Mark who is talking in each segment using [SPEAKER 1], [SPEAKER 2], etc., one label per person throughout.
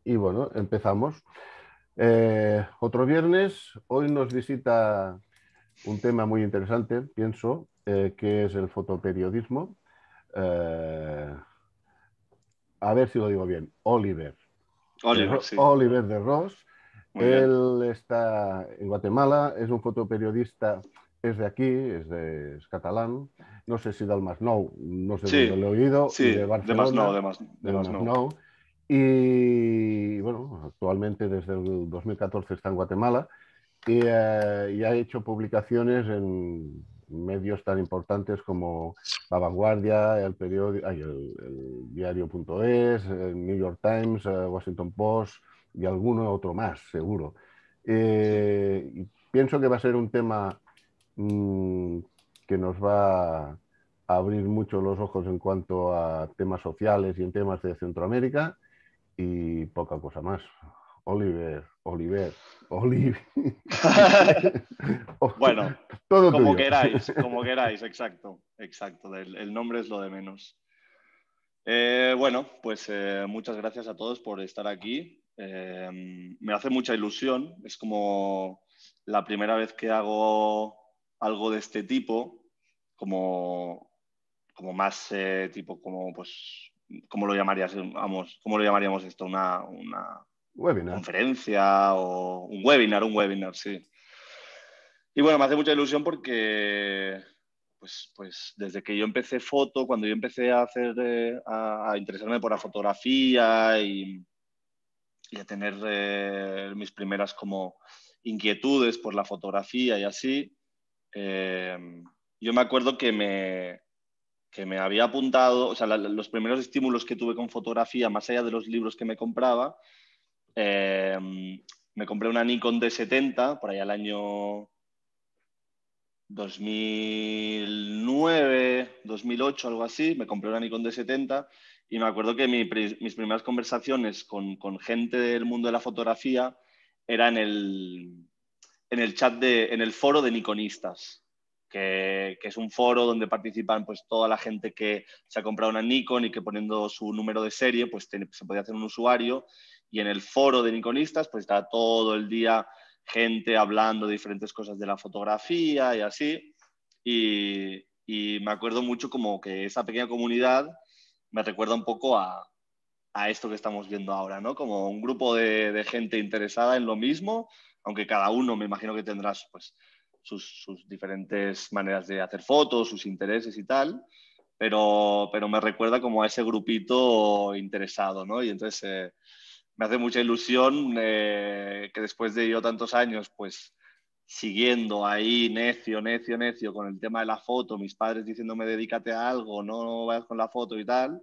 [SPEAKER 1] Y bueno, empezamos. Otro viernes, hoy nos visita un tema muy interesante, pienso, que es el fotoperiodismo. Eh, a ver si lo digo bien, Oliver.
[SPEAKER 2] Oliver, sí,
[SPEAKER 1] Oliver de Ros.
[SPEAKER 2] muy bien.
[SPEAKER 1] Él está en Guatemala, es un fotoperiodista, es de aquí, es catalán, no sé si del Masnou, no sé dónde
[SPEAKER 2] Sí,
[SPEAKER 1] lo he oído, y de
[SPEAKER 2] sí, de más no,
[SPEAKER 1] Barcelona,
[SPEAKER 2] de
[SPEAKER 1] del
[SPEAKER 2] más no.
[SPEAKER 1] Masnou. Y bueno, actualmente desde el 2014 está en Guatemala y ha hecho publicaciones en medios tan importantes como La Vanguardia, el periódico, el diario.es, el New York Times, Washington Post y alguno otro más, seguro.
[SPEAKER 2] Sí.
[SPEAKER 1] Y pienso que va a ser un tema mmm, que nos va a abrir mucho los ojos en cuanto a temas sociales y en temas de Centroamérica y poca cosa más. Oliver.
[SPEAKER 2] Bueno,
[SPEAKER 1] Todo tuyo.
[SPEAKER 2] como queráis, exacto, exacto. El nombre es lo de menos. Bueno, pues muchas gracias a todos por estar aquí. Me hace mucha ilusión. Es como la primera vez que hago algo de este tipo, como, como más tipo, como pues, ¿cómo lo llamarías? Vamos, ¿cómo lo llamaríamos esto? Una
[SPEAKER 1] Webinar.
[SPEAKER 2] conferencia o un webinar, sí. Y bueno, me hace mucha ilusión porque pues desde que yo empecé foto, cuando yo empecé a hacer a interesarme por la fotografía y a tener mis primeras como inquietudes por la fotografía y así, eh, yo me acuerdo que me había apuntado, o sea, los primeros estímulos que tuve con fotografía, más allá de los libros que me compraba, eh, me compré una Nikon D70 por allá el año 2009, 2008, algo así. Me compré una Nikon D70 y me acuerdo que mis primeras conversaciones con gente del mundo de la fotografía era en el chat en el foro de Nikonistas, que es un foro donde participan pues toda la gente que se ha comprado una Nikon y que poniendo su número de serie pues se podía hacer un usuario, y en el foro de Nikonistas pues está todo el día gente hablando de diferentes cosas de la fotografía y así, y me acuerdo mucho como que esa pequeña comunidad me recuerda un poco a esto que estamos viendo ahora, ¿no? Como un grupo de gente interesada en lo mismo, aunque cada uno me imagino que tendrás pues sus diferentes maneras de hacer fotos, sus intereses y tal, pero me recuerda como a ese grupito interesado, ¿no? Y entonces me hace mucha ilusión que después de yo tantos años, pues siguiendo ahí necio, necio, necio con el tema de la foto, mis padres diciéndome dedícate a algo, no vayas con la foto y tal,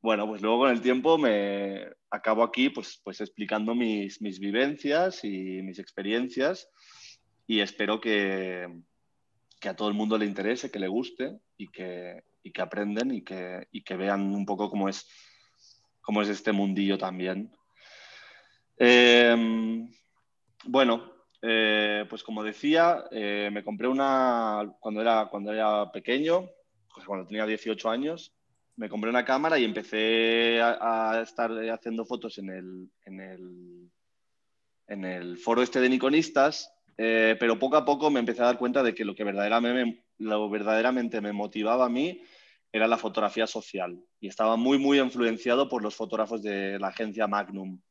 [SPEAKER 2] bueno, pues luego con el tiempo me acabo aquí pues explicando mis vivencias y mis experiencias, y espero que a todo el mundo le interese, que le guste y que aprenden y que vean un poco cómo es este mundillo también. Eh, bueno, pues como decía, me compré una cuando era pequeño, pues cuando tenía 18 años, me compré una cámara y empecé a estar haciendo fotos en el foro este de Nikonistas, pero poco a poco me empecé a dar cuenta de que lo verdaderamente me motivaba a mí era la fotografía social, y estaba muy, muy influenciado por los fotógrafos de la agencia Magnum.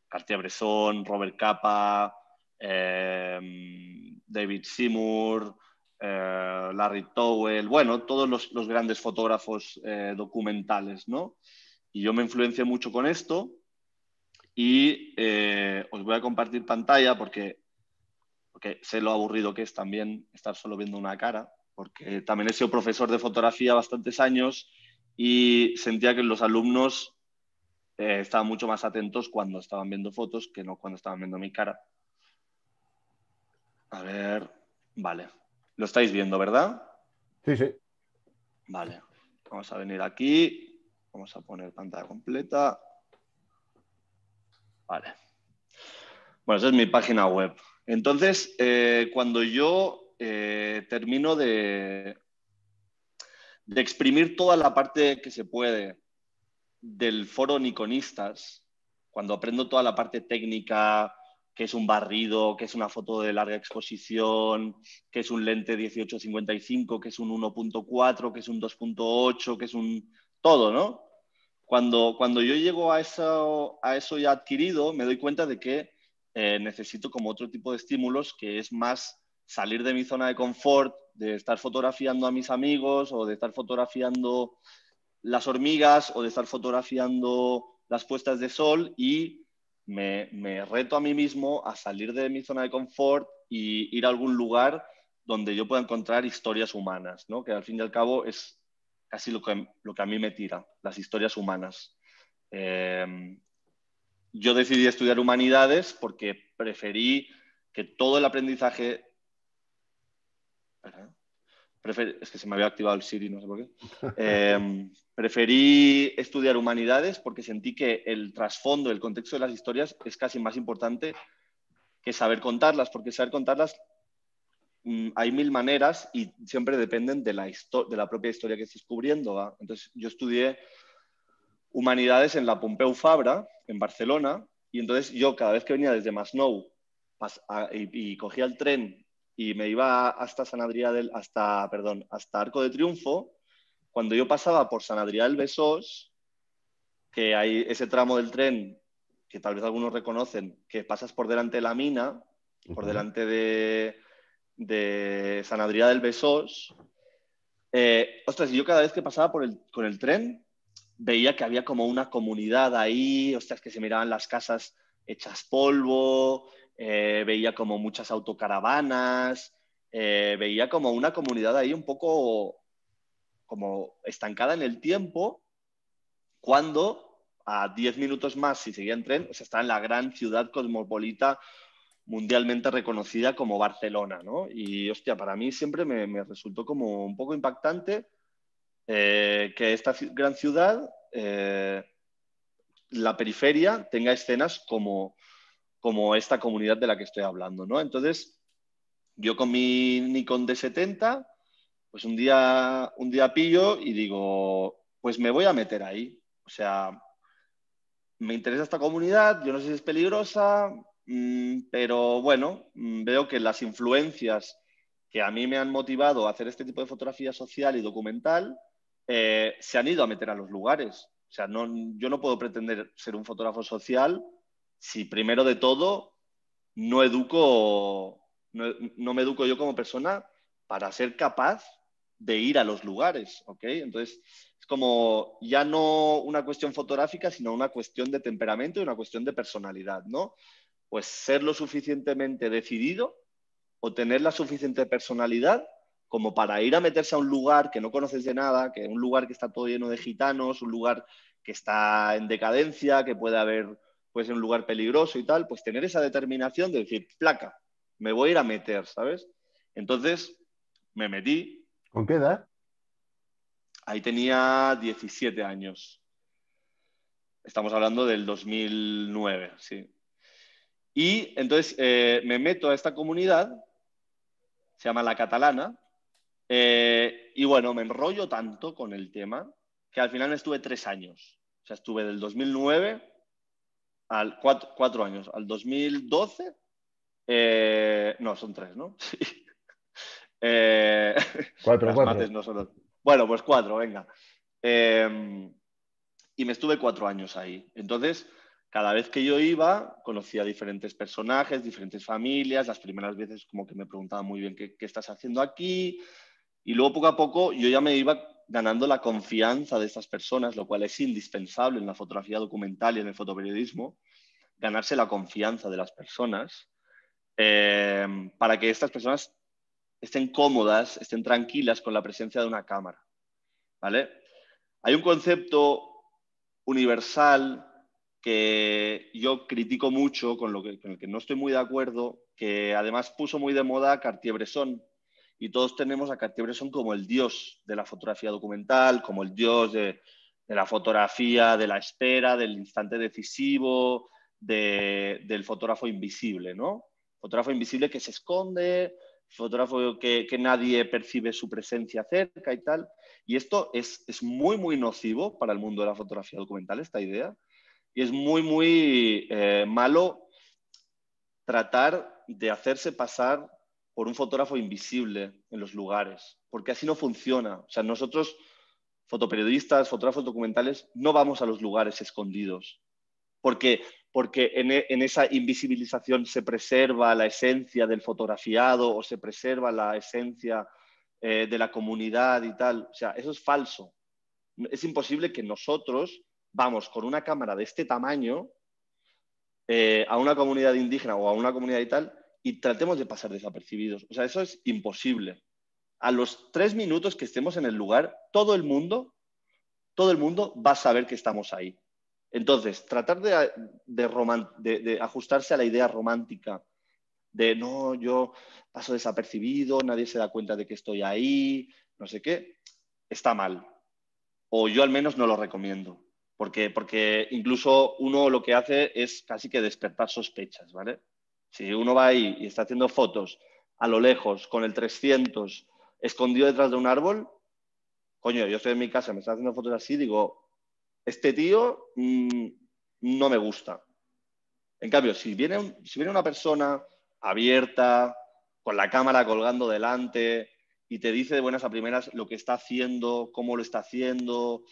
[SPEAKER 2] Cartier-Bresson, Robert Capa, David Seymour, Larry Towell, bueno, todos los grandes fotógrafos documentales, ¿no? Y yo me influencié mucho con esto, y os voy a compartir pantalla porque sé lo aburrido que es también estar solo viendo una cara, porque también he sido profesor de fotografía bastantes años y sentía que los alumnos estaban mucho más atentos cuando estaban viendo fotos que no cuando estaban viendo mi cara. A ver, vale. Lo estáis viendo, ¿verdad?
[SPEAKER 1] Sí, sí.
[SPEAKER 2] Vale. Vamos a venir aquí. Vamos a poner pantalla completa. Vale. Bueno, esa es mi página web. Entonces, cuando yo termino de exprimir toda la parte que se puede del foro Nikonistas, cuando aprendo toda la parte técnica, qué es un barrido, qué es una foto de larga exposición, qué es un lente 18-55, qué es un 1.4, qué es un 2.8, qué es un... todo, ¿no? Cuando yo llego a eso ya adquirido, me doy cuenta de que necesito como otro tipo de estímulos, que es más salir de mi zona de confort, de estar fotografiando a mis amigos o de estar fotografiando las hormigas o de estar fotografiando las puestas de sol, y me reto a mí mismo a salir de mi zona de confort y ir a algún lugar donde yo pueda encontrar historias humanas, ¿no? Que al fin y al cabo es casi lo que a mí me tira, las historias humanas. Yo decidí estudiar humanidades porque preferí que todo el aprendizaje... Es que se me había activado el Siri, no sé por qué. Preferí estudiar humanidades porque sentí que el trasfondo, el contexto de las historias es casi más importante que saber contarlas, porque saber contarlas hay mil maneras y siempre dependen de la propia historia que estés cubriendo, ¿va? Entonces, yo estudié humanidades en la Pompeu Fabra, en Barcelona, y entonces yo cada vez que venía desde Masnou y cogía el tren y me iba hasta hasta Arco de Triunfo, cuando yo pasaba por Sant Adrià del Besós, que hay ese tramo del tren que tal vez algunos reconocen, que pasas por delante de la mina, por delante de Sant Adrià del Besós, ostras, yo cada vez que pasaba con el tren veía que había como una comunidad ahí, ostras, que se miraban las casas hechas polvo, veía como muchas autocaravanas, veía como una comunidad ahí un poco como estancada en el tiempo, cuando a 10 minutos más, si seguía en tren, o sea, está en la gran ciudad cosmopolita mundialmente reconocida como Barcelona, ¿no? Y, hostia, para mí siempre me resultó como un poco impactante que esta gran ciudad, la periferia, tenga escenas como esta comunidad de la que estoy hablando, ¿no? Entonces, yo con mi Nikon D70, pues un día pillo y digo, pues me voy a meter ahí. O sea, me interesa esta comunidad, yo no sé si es peligrosa, pero bueno, veo que las influencias que a mí me han motivado a hacer este tipo de fotografía social y documental se han ido a meter a los lugares. O sea, yo no puedo pretender ser un fotógrafo social si primero de todo no educo, no me educo yo como persona para ser capaz de ir a los lugares, ¿ok? Entonces, es como ya no una cuestión fotográfica, sino una cuestión de temperamento y una cuestión de personalidad, ¿no? Pues ser lo suficientemente decidido o tener la suficiente personalidad como para ir a meterse a un lugar que no conoces de nada, que un lugar que está todo lleno de gitanos, un lugar que está en decadencia, que puede ser un lugar peligroso y tal, pues tener esa determinación de decir, placa, me voy a ir a meter, ¿sabes? Entonces me metí.
[SPEAKER 1] ¿Con qué edad?
[SPEAKER 2] Ahí tenía 17 años. Estamos hablando del 2009, sí. Y entonces me meto a esta comunidad, se llama La Catalana, y bueno, me enrollo tanto con el tema que al final estuve 3 años. O sea, estuve del 2009 al 4 años, al 2012. No, son 3, ¿no? Sí. Eh,
[SPEAKER 1] Cuatro,
[SPEAKER 2] las mates
[SPEAKER 1] cuatro.
[SPEAKER 2] no son... Bueno, pues 4, venga. Y me estuve 4 años ahí. Entonces, cada vez que yo iba, conocía diferentes personajes, diferentes familias. Las primeras veces como que me preguntaban muy bien qué estás haciendo aquí. Y luego, poco a poco, yo ya me iba ganando la confianza de estas personas, lo cual es indispensable en la fotografía documental y en el fotoperiodismo, ganarse la confianza de las personas para que estas personas estén cómodas, estén tranquilas con la presencia de una cámara, ¿vale? Hay un concepto universal que yo critico mucho, con el que no estoy muy de acuerdo, que además puso muy de moda Cartier-Bresson. Y todos tenemos a Cartier-Bresson como el dios de la fotografía documental, como el dios de la fotografía, de la espera, del instante decisivo, del fotógrafo invisible, ¿no? Fotógrafo invisible que se esconde, fotógrafo que nadie percibe su presencia cerca y tal. Y esto es muy, muy nocivo para el mundo de la fotografía documental, esta idea. Y es muy, muy malo tratar de hacerse pasar por un fotógrafo invisible en los lugares, porque así no funciona. O sea, nosotros, fotoperiodistas, fotógrafos documentales, no vamos a los lugares escondidos, porque en esa invisibilización se preserva la esencia del fotografiado o se preserva la esencia de la comunidad y tal. O sea, eso es falso. Es imposible que nosotros vamos con una cámara de este tamaño a una comunidad indígena o a una comunidad y tal y tratemos de pasar desapercibidos. O sea, eso es imposible. A los 3 minutos que estemos en el lugar, todo el mundo va a saber que estamos ahí. Entonces, tratar de ajustarse a la idea romántica de no, yo paso desapercibido, nadie se da cuenta de que estoy ahí, no sé qué, está mal. O yo al menos no lo recomiendo. Porque incluso uno lo que hace es casi que despertar sospechas, ¿vale? Si uno va ahí y está haciendo fotos a lo lejos con el 300 escondido detrás de un árbol, coño, yo estoy en mi casa, me está haciendo fotos así, digo, este tío no me gusta. En cambio, si viene una persona abierta, con la cámara colgando delante y te dice de buenas a primeras lo que está haciendo, cómo lo está haciendo,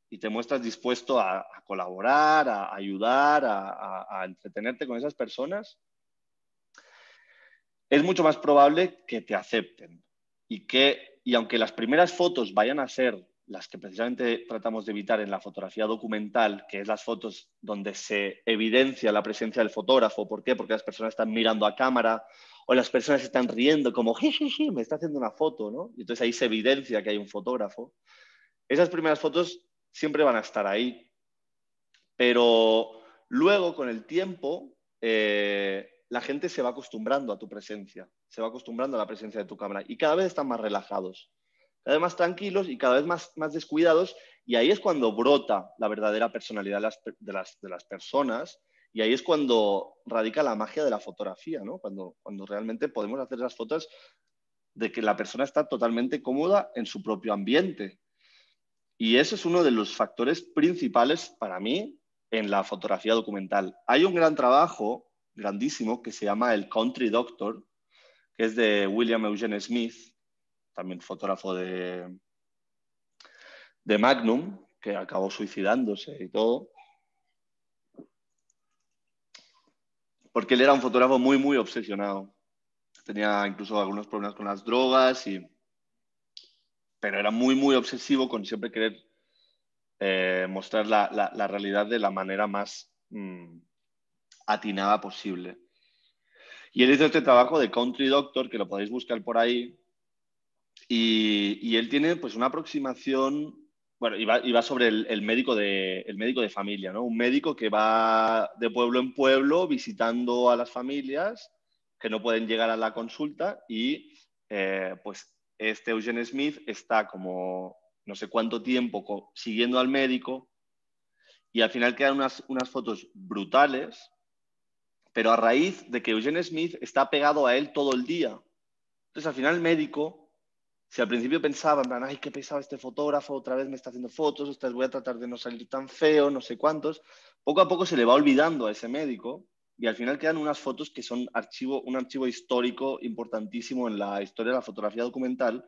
[SPEAKER 2] y te muestras dispuesto a colaborar, a ayudar, a entretenerte con esas personas, es mucho más probable que te acepten. Y aunque las primeras fotos vayan a ser las que precisamente tratamos de evitar en la fotografía documental, que es las fotos donde se evidencia la presencia del fotógrafo. ¿Por qué? Porque las personas están mirando a cámara o las personas están riendo como, jiji, me está haciendo una foto, ¿no? Y entonces ahí se evidencia que hay un fotógrafo. Esas primeras fotos siempre van a estar ahí. Pero luego, con el tiempo, la gente se va acostumbrando a tu presencia, se va acostumbrando a la presencia de tu cámara y cada vez están más relajados, cada vez más tranquilos y cada vez más descuidados, y ahí es cuando brota la verdadera personalidad de las personas, y ahí es cuando radica la magia de la fotografía, ¿no? Cuando realmente podemos hacer las fotos de que la persona está totalmente cómoda en su propio ambiente. Y eso es uno de los factores principales para mí en la fotografía documental. Hay un gran trabajo, grandísimo, que se llama El Country Doctor, que es de William Eugene Smith, también fotógrafo de Magnum, que acabó suicidándose y todo, porque él era un fotógrafo muy, muy obsesionado. Tenía incluso algunos problemas con las drogas, pero era muy, muy obsesivo con siempre querer mostrar la realidad de la manera más atinada posible. Y él hizo este trabajo de Country Doctor, que lo podéis buscar por ahí, y él tiene pues una aproximación, bueno, y va sobre el médico de familia, ¿no? Un médico que va de pueblo en pueblo visitando a las familias que no pueden llegar a la consulta y pues este Eugene Smith está como no sé cuánto tiempo siguiendo al médico y al final quedan unas fotos brutales, pero a raíz de que Eugene Smith está pegado a él todo el día. Entonces, al final el médico, si al principio pensaba, en plan, ay, qué pesado este fotógrafo, otra vez me está haciendo fotos, esta vez voy a tratar de no salir tan feo, no sé cuántos, poco a poco se le va olvidando a ese médico y al final quedan unas fotos que son un archivo histórico importantísimo en la historia de la fotografía documental,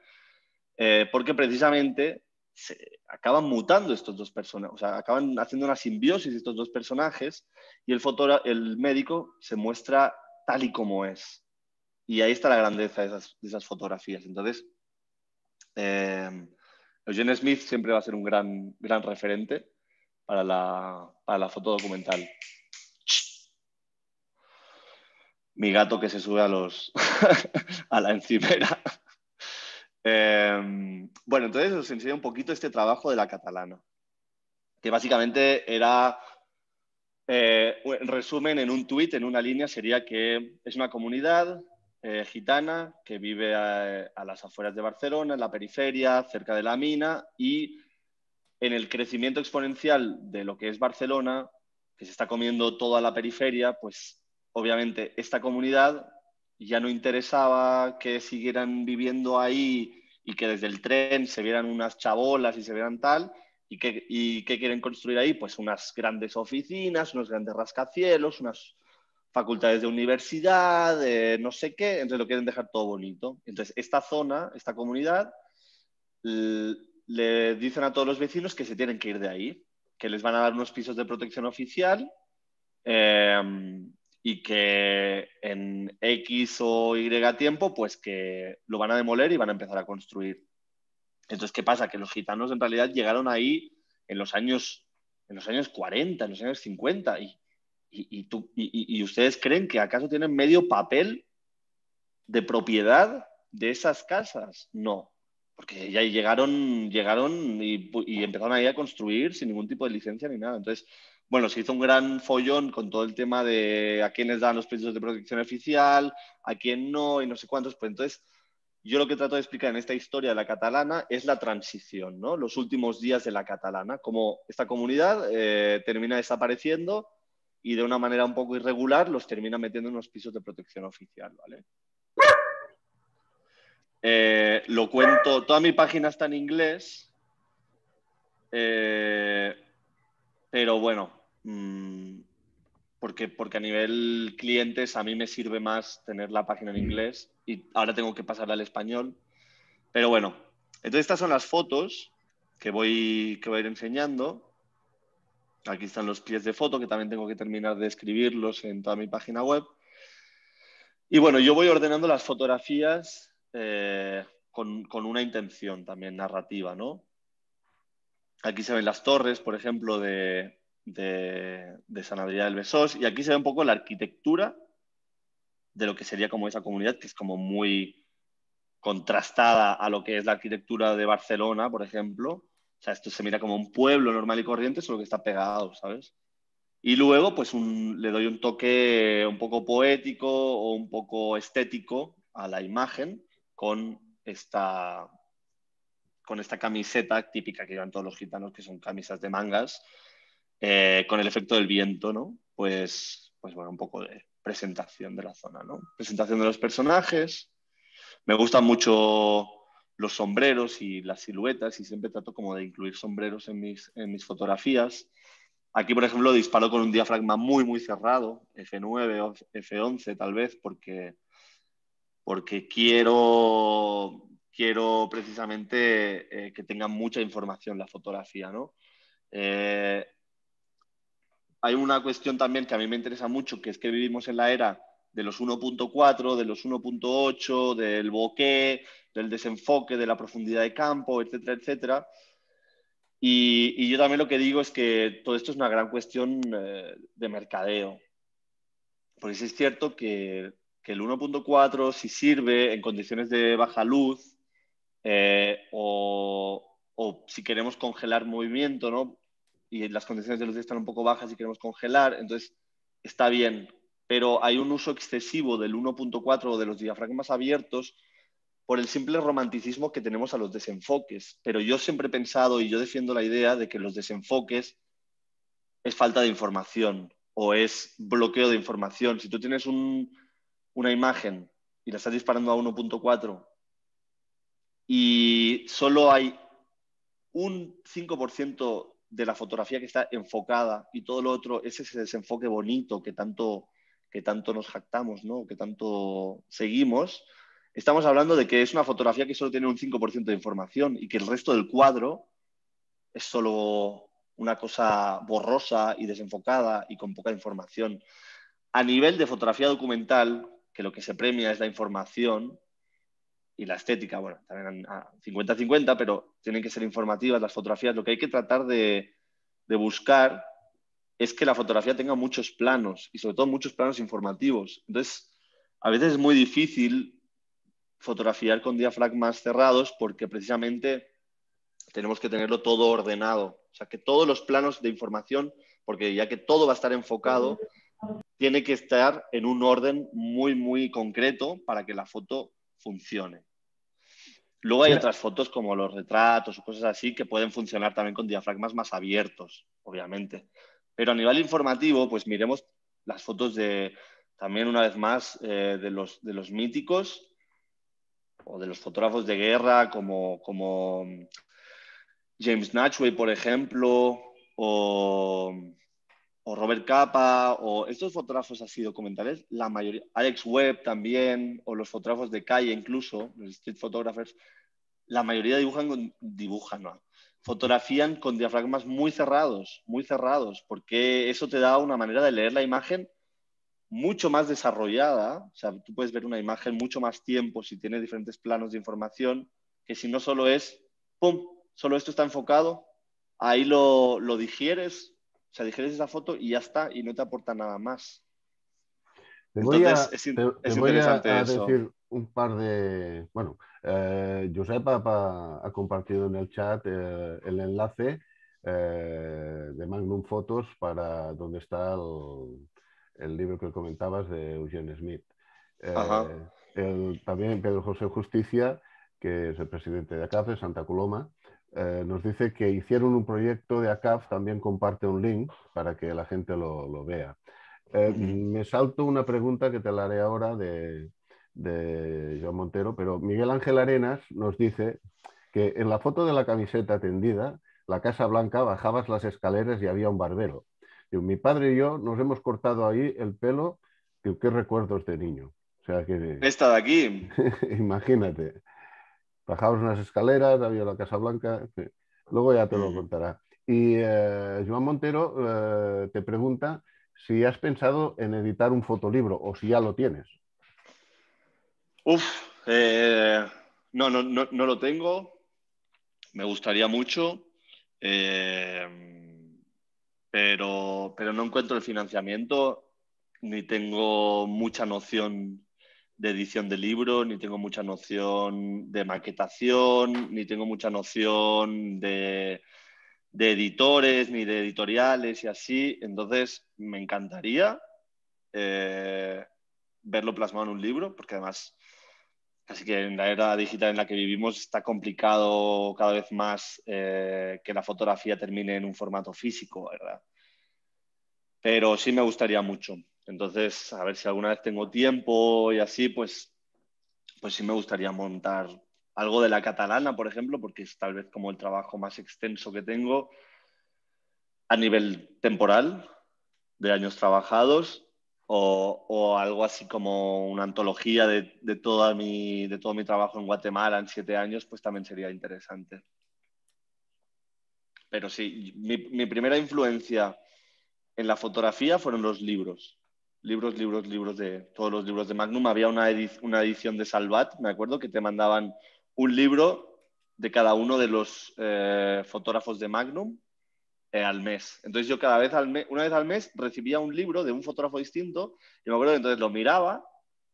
[SPEAKER 2] porque precisamente se acaban mutando estos dos personajes, o sea, acaban haciendo una simbiosis estos dos personajes y el médico se muestra tal y como es. Y ahí está la grandeza de esas fotografías. Entonces, Eugene Smith siempre va a ser un gran referente para la foto documental. Mi gato que se sube a la encimera. Bueno, entonces os enseño un poquito este trabajo de la catalana, que básicamente era, en resumen, en un tuit, en una línea, sería que es una comunidad gitana que vive a las afueras de Barcelona, en la periferia, cerca de la mina, y en el crecimiento exponencial de lo que es Barcelona, que se está comiendo toda la periferia, pues obviamente esta comunidad ya no interesaba que siguieran viviendo ahí y que desde el tren se vieran unas chabolas y se vieran tal. ¿Y qué quieren construir ahí? Pues unas grandes oficinas, unos grandes rascacielos, unas facultades de universidad, no sé qué, entonces lo quieren dejar todo bonito. Entonces, esta zona, esta comunidad, le dicen a todos los vecinos que se tienen que ir de ahí, que les van a dar unos pisos de protección oficial y que en X o Y tiempo, pues que lo van a demoler y van a empezar a construir. Entonces, ¿qué pasa? Que los gitanos en realidad llegaron ahí en los años 40, en los años 50, y ustedes creen que acaso tienen medio papel de propiedad de esas casas. No, porque ya llegaron y empezaron ahí a construir sin ningún tipo de licencia ni nada. Entonces, bueno, se hizo un gran follón con todo el tema de a quiénes dan los permisos de protección oficial, a quién no y no sé cuántos. Pues entonces, yo lo que trato de explicar en esta historia de la catalana es la transición, ¿no? Los últimos días de la catalana, cómo esta comunidad termina desapareciendo y de una manera un poco irregular los termina metiendo en unos pisos de protección oficial, ¿vale? Lo cuento, toda mi página está en inglés, pero bueno, porque a nivel clientes a mí me sirve más tener la página en inglés y ahora tengo que pasarla al español. Pero bueno, entonces estas son las fotos que voy a ir enseñando. Aquí están los pies de foto, que también tengo que terminar de escribirlos en toda mi página web. Y bueno, yo voy ordenando las fotografías con una intención también narrativa, ¿no? Aquí se ven las torres, por ejemplo, de Sant Adrià del Besós, y aquí se ve un poco la arquitectura de lo que sería como esa comunidad, que es como muy contrastada a lo que es la arquitectura de Barcelona, por ejemplo. O sea, esto se mira como un pueblo normal y corriente, solo que está pegado, ¿sabes? Y luego, pues le doy un toque un poco poético o un poco estético a la imagen con esta camiseta típica que llevan todos los gitanos, que son camisas de mangas, con el efecto del viento, ¿no? Pues bueno, un poco de presentación de la zona, ¿no? Presentación de los personajes. Me gustan mucho los sombreros y las siluetas y siempre trato como de incluir sombreros en mis fotografías. Aquí, por ejemplo, disparo con un diafragma muy, muy cerrado, F9 o F11 tal vez, porque quiero precisamente que tenga mucha información la fotografía, ¿no? Hay una cuestión también que a mí me interesa mucho, que es que vivimos en la era de los 1.4, de los 1.8, del bokeh, del desenfoque, de la profundidad de campo, etcétera, etcétera. Y yo también lo que digo es que todo esto es una gran cuestión de mercadeo. Porque sí es cierto que el 1.4 si sirve en condiciones de baja luz o si queremos congelar movimiento, ¿no? Y las condiciones de luz están un poco bajas y queremos congelar, entonces está bien. Pero hay un uso excesivo del 1.4 o de los diafragmas abiertos por el simple romanticismo que tenemos a los desenfoques. Pero yo siempre he pensado y yo defiendo la idea de que los desenfoques es falta de información o es bloqueo de información. Si tú tienes una imagen y la estás disparando a 1.4 y solo hay un 5% de la fotografía que está enfocada y todo lo otro es ese desenfoque bonito que tanto nos jactamos, ¿no? Que tanto seguimos, estamos hablando de que es una fotografía que solo tiene un 5% de información y que el resto del cuadro es solo una cosa borrosa y desenfocada y con poca información. A nivel de fotografía documental, que lo que se premia es la información y la estética, bueno, también a 50-50, pero tienen que ser informativas las fotografías. Lo que hay que tratar de buscar es que la fotografía tenga muchos planos y sobre todo muchos planos informativos. Entonces, a veces es muy difícil fotografiar con diafragmas cerrados porque precisamente tenemos que tenerlo todo ordenado. O sea, que todos los planos de información, porque ya que todo va a estar enfocado, tiene que estar en un orden muy, muy concreto para que la foto funcione. Luego hay otras fotos como los retratos o cosas así que pueden funcionar también con diafragmas más abiertos, obviamente. Pero a nivel informativo, pues miremos las fotos de también una vez más de los míticos o de los fotógrafos de guerra como James Natchway, por ejemplo, o Robert Capa, o estos fotógrafos así documentales, la mayoría, Alex Webb también, o los fotógrafos de calle incluso, los street photographers, la mayoría dibujan, no, fotografían con diafragmas muy cerrados, porque eso te da una manera de leer la imagen mucho más desarrollada. O sea, tú puedes ver una imagen mucho más tiempo si tiene diferentes planos de información, que si no solo es, ¡pum!, solo esto está enfocado, ahí lo digieres, o sea, digieres esa foto y ya está, y no te aporta nada más.
[SPEAKER 1] Te voy
[SPEAKER 2] Entonces,
[SPEAKER 1] a, te
[SPEAKER 2] es
[SPEAKER 1] voy
[SPEAKER 2] interesante
[SPEAKER 1] a
[SPEAKER 2] eso.
[SPEAKER 1] decir un par de... Bueno, Josep ha compartido en el chat el enlace de Magnum Photos para donde está el libro que comentabas de Eugene Smith.
[SPEAKER 2] Ajá.
[SPEAKER 1] También Pedro José Justicia, que es el presidente de ACAF de Santa Coloma, nos dice que hicieron un proyecto de ACAF, también comparte un link para que la gente lo vea.
[SPEAKER 2] Uh-huh.
[SPEAKER 1] Me salto una pregunta que te la haré ahora de Joan Montero, pero Miguel Ángel Arenas nos dice que en la foto de la camiseta tendida, la Casa Blanca, bajabas las escaleras y había un barbero. Digo, mi padre y yo nos hemos cortado ahí el pelo. Digo, qué recuerdos de niño. O sea que
[SPEAKER 2] Esta de aquí.
[SPEAKER 1] imagínate, bajabas unas escaleras, había la Casa Blanca, en fin. Luego ya te lo
[SPEAKER 2] Uh-huh.
[SPEAKER 1] contará. Y Joan Montero te pregunta si has pensado en editar un fotolibro o si ya lo tienes.
[SPEAKER 2] Uf, no lo tengo. Me gustaría mucho, eh, pero no encuentro el financiamiento, ni tengo mucha noción de edición de libros, ni tengo mucha noción de maquetación, ni tengo mucha noción de editores, ni de editoriales y así. Entonces, me encantaría eh, verlo plasmado en un libro, porque además así que en la era digital en la que vivimos está complicado cada vez más que la fotografía termine en un formato físico, ¿verdad? Pero sí me gustaría mucho. Entonces, a ver si alguna vez tengo tiempo y así, pues sí me gustaría montar algo de la catalana, por ejemplo, porque es tal vez como el trabajo más extenso que tengo a nivel temporal de años trabajados o algo así como una antología de todo mi trabajo en Guatemala en 7 años, pues también sería interesante. Pero sí, mi primera influencia en la fotografía fueron los libros. Libros de todos los libros de Magnum. Había una edición de Salvat, me acuerdo, que te mandaban un libro de cada uno de los fotógrafos de Magnum al mes. Entonces yo cada vez una vez al mes recibía un libro de un fotógrafo distinto y me acuerdo que entonces lo miraba,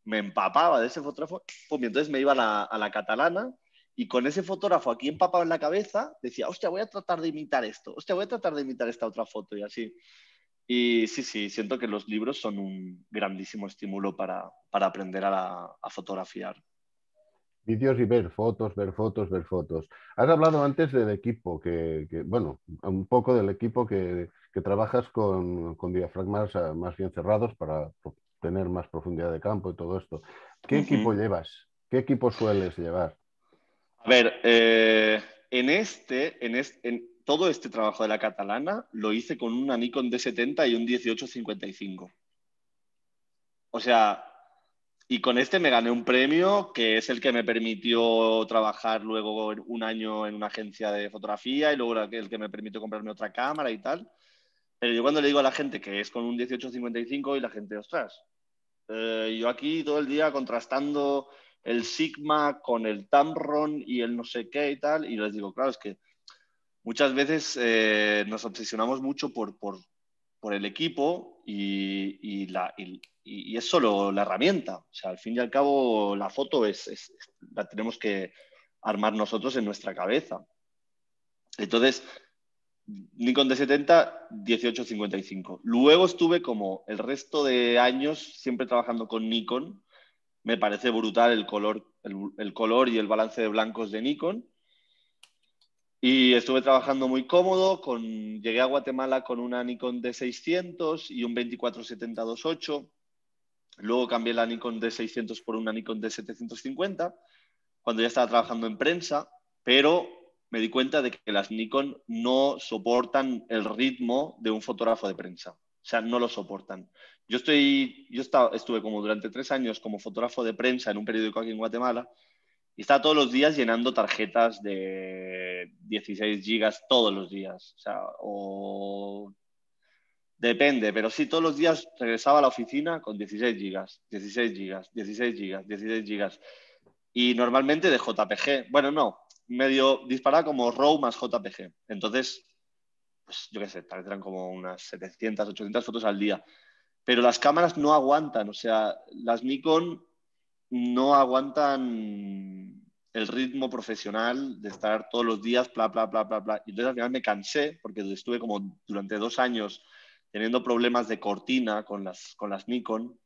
[SPEAKER 2] me empapaba de ese fotógrafo, pum, y entonces me iba a la catalana y con ese fotógrafo aquí empapado en la cabeza decía, hostia, voy a tratar de imitar esto, hostia, voy a tratar de imitar esta otra foto y así. Y sí, siento que los libros son un grandísimo estímulo para aprender a fotografiar.
[SPEAKER 1] Vídeos y ver fotos, ver fotos, ver fotos. Has hablado antes del equipo, bueno, un poco del equipo que trabajas con diafragmas más bien cerrados para tener más profundidad de campo y todo esto. ¿Qué
[SPEAKER 2] Uh
[SPEAKER 1] equipo
[SPEAKER 2] -huh.
[SPEAKER 1] llevas? ¿Qué equipo sueles llevar?
[SPEAKER 2] A ver, en todo este trabajo de la catalana lo hice con una Nikon D70 y un 1855. O sea, y con este me gané un premio que es el que me permitió trabajar luego un año en una agencia de fotografía y luego el que me permitió comprarme otra cámara y tal. Pero yo cuando le digo a la gente que es con un 1855 y la gente, ostras, yo aquí todo el día contrastando el Sigma con el Tamron y el no sé qué y tal, y les digo, claro, es que muchas veces nos obsesionamos mucho por el equipo y es solo la herramienta. O sea, al fin y al cabo, la foto la tenemos que armar nosotros en nuestra cabeza. Entonces, Nikon D70, 1855. Luego estuve como el resto de años siempre trabajando con Nikon. Me parece brutal el color y el balance de blancos de Nikon. Y estuve trabajando muy cómodo. Llegué a Guatemala con una Nikon D600 y un 24-70-2.8. Luego cambié la Nikon D600 por una Nikon D750 cuando ya estaba trabajando en prensa, pero me di cuenta de que las Nikon no soportan el ritmo de un fotógrafo de prensa. O sea, no lo soportan. Estuve como durante 3 años como fotógrafo de prensa en un periódico aquí en Guatemala y estaba todos los días llenando tarjetas de 16 gigas todos los días. O sea, depende, pero sí, todos los días regresaba a la oficina con 16 gigas, 16 gigas, 16 gigas, 16 gigas. Y normalmente de JPG. Bueno, no, medio disparaba como RAW más JPG. Entonces, pues yo qué sé, tal vez eran como unas 700, 800 fotos al día. Pero las cámaras no aguantan, o sea, las Nikon no aguantan el ritmo profesional de estar todos los días, bla, bla, bla, bla, bla. Y entonces al final me cansé porque estuve como durante 2 años teniendo problemas de cortina con las Nikon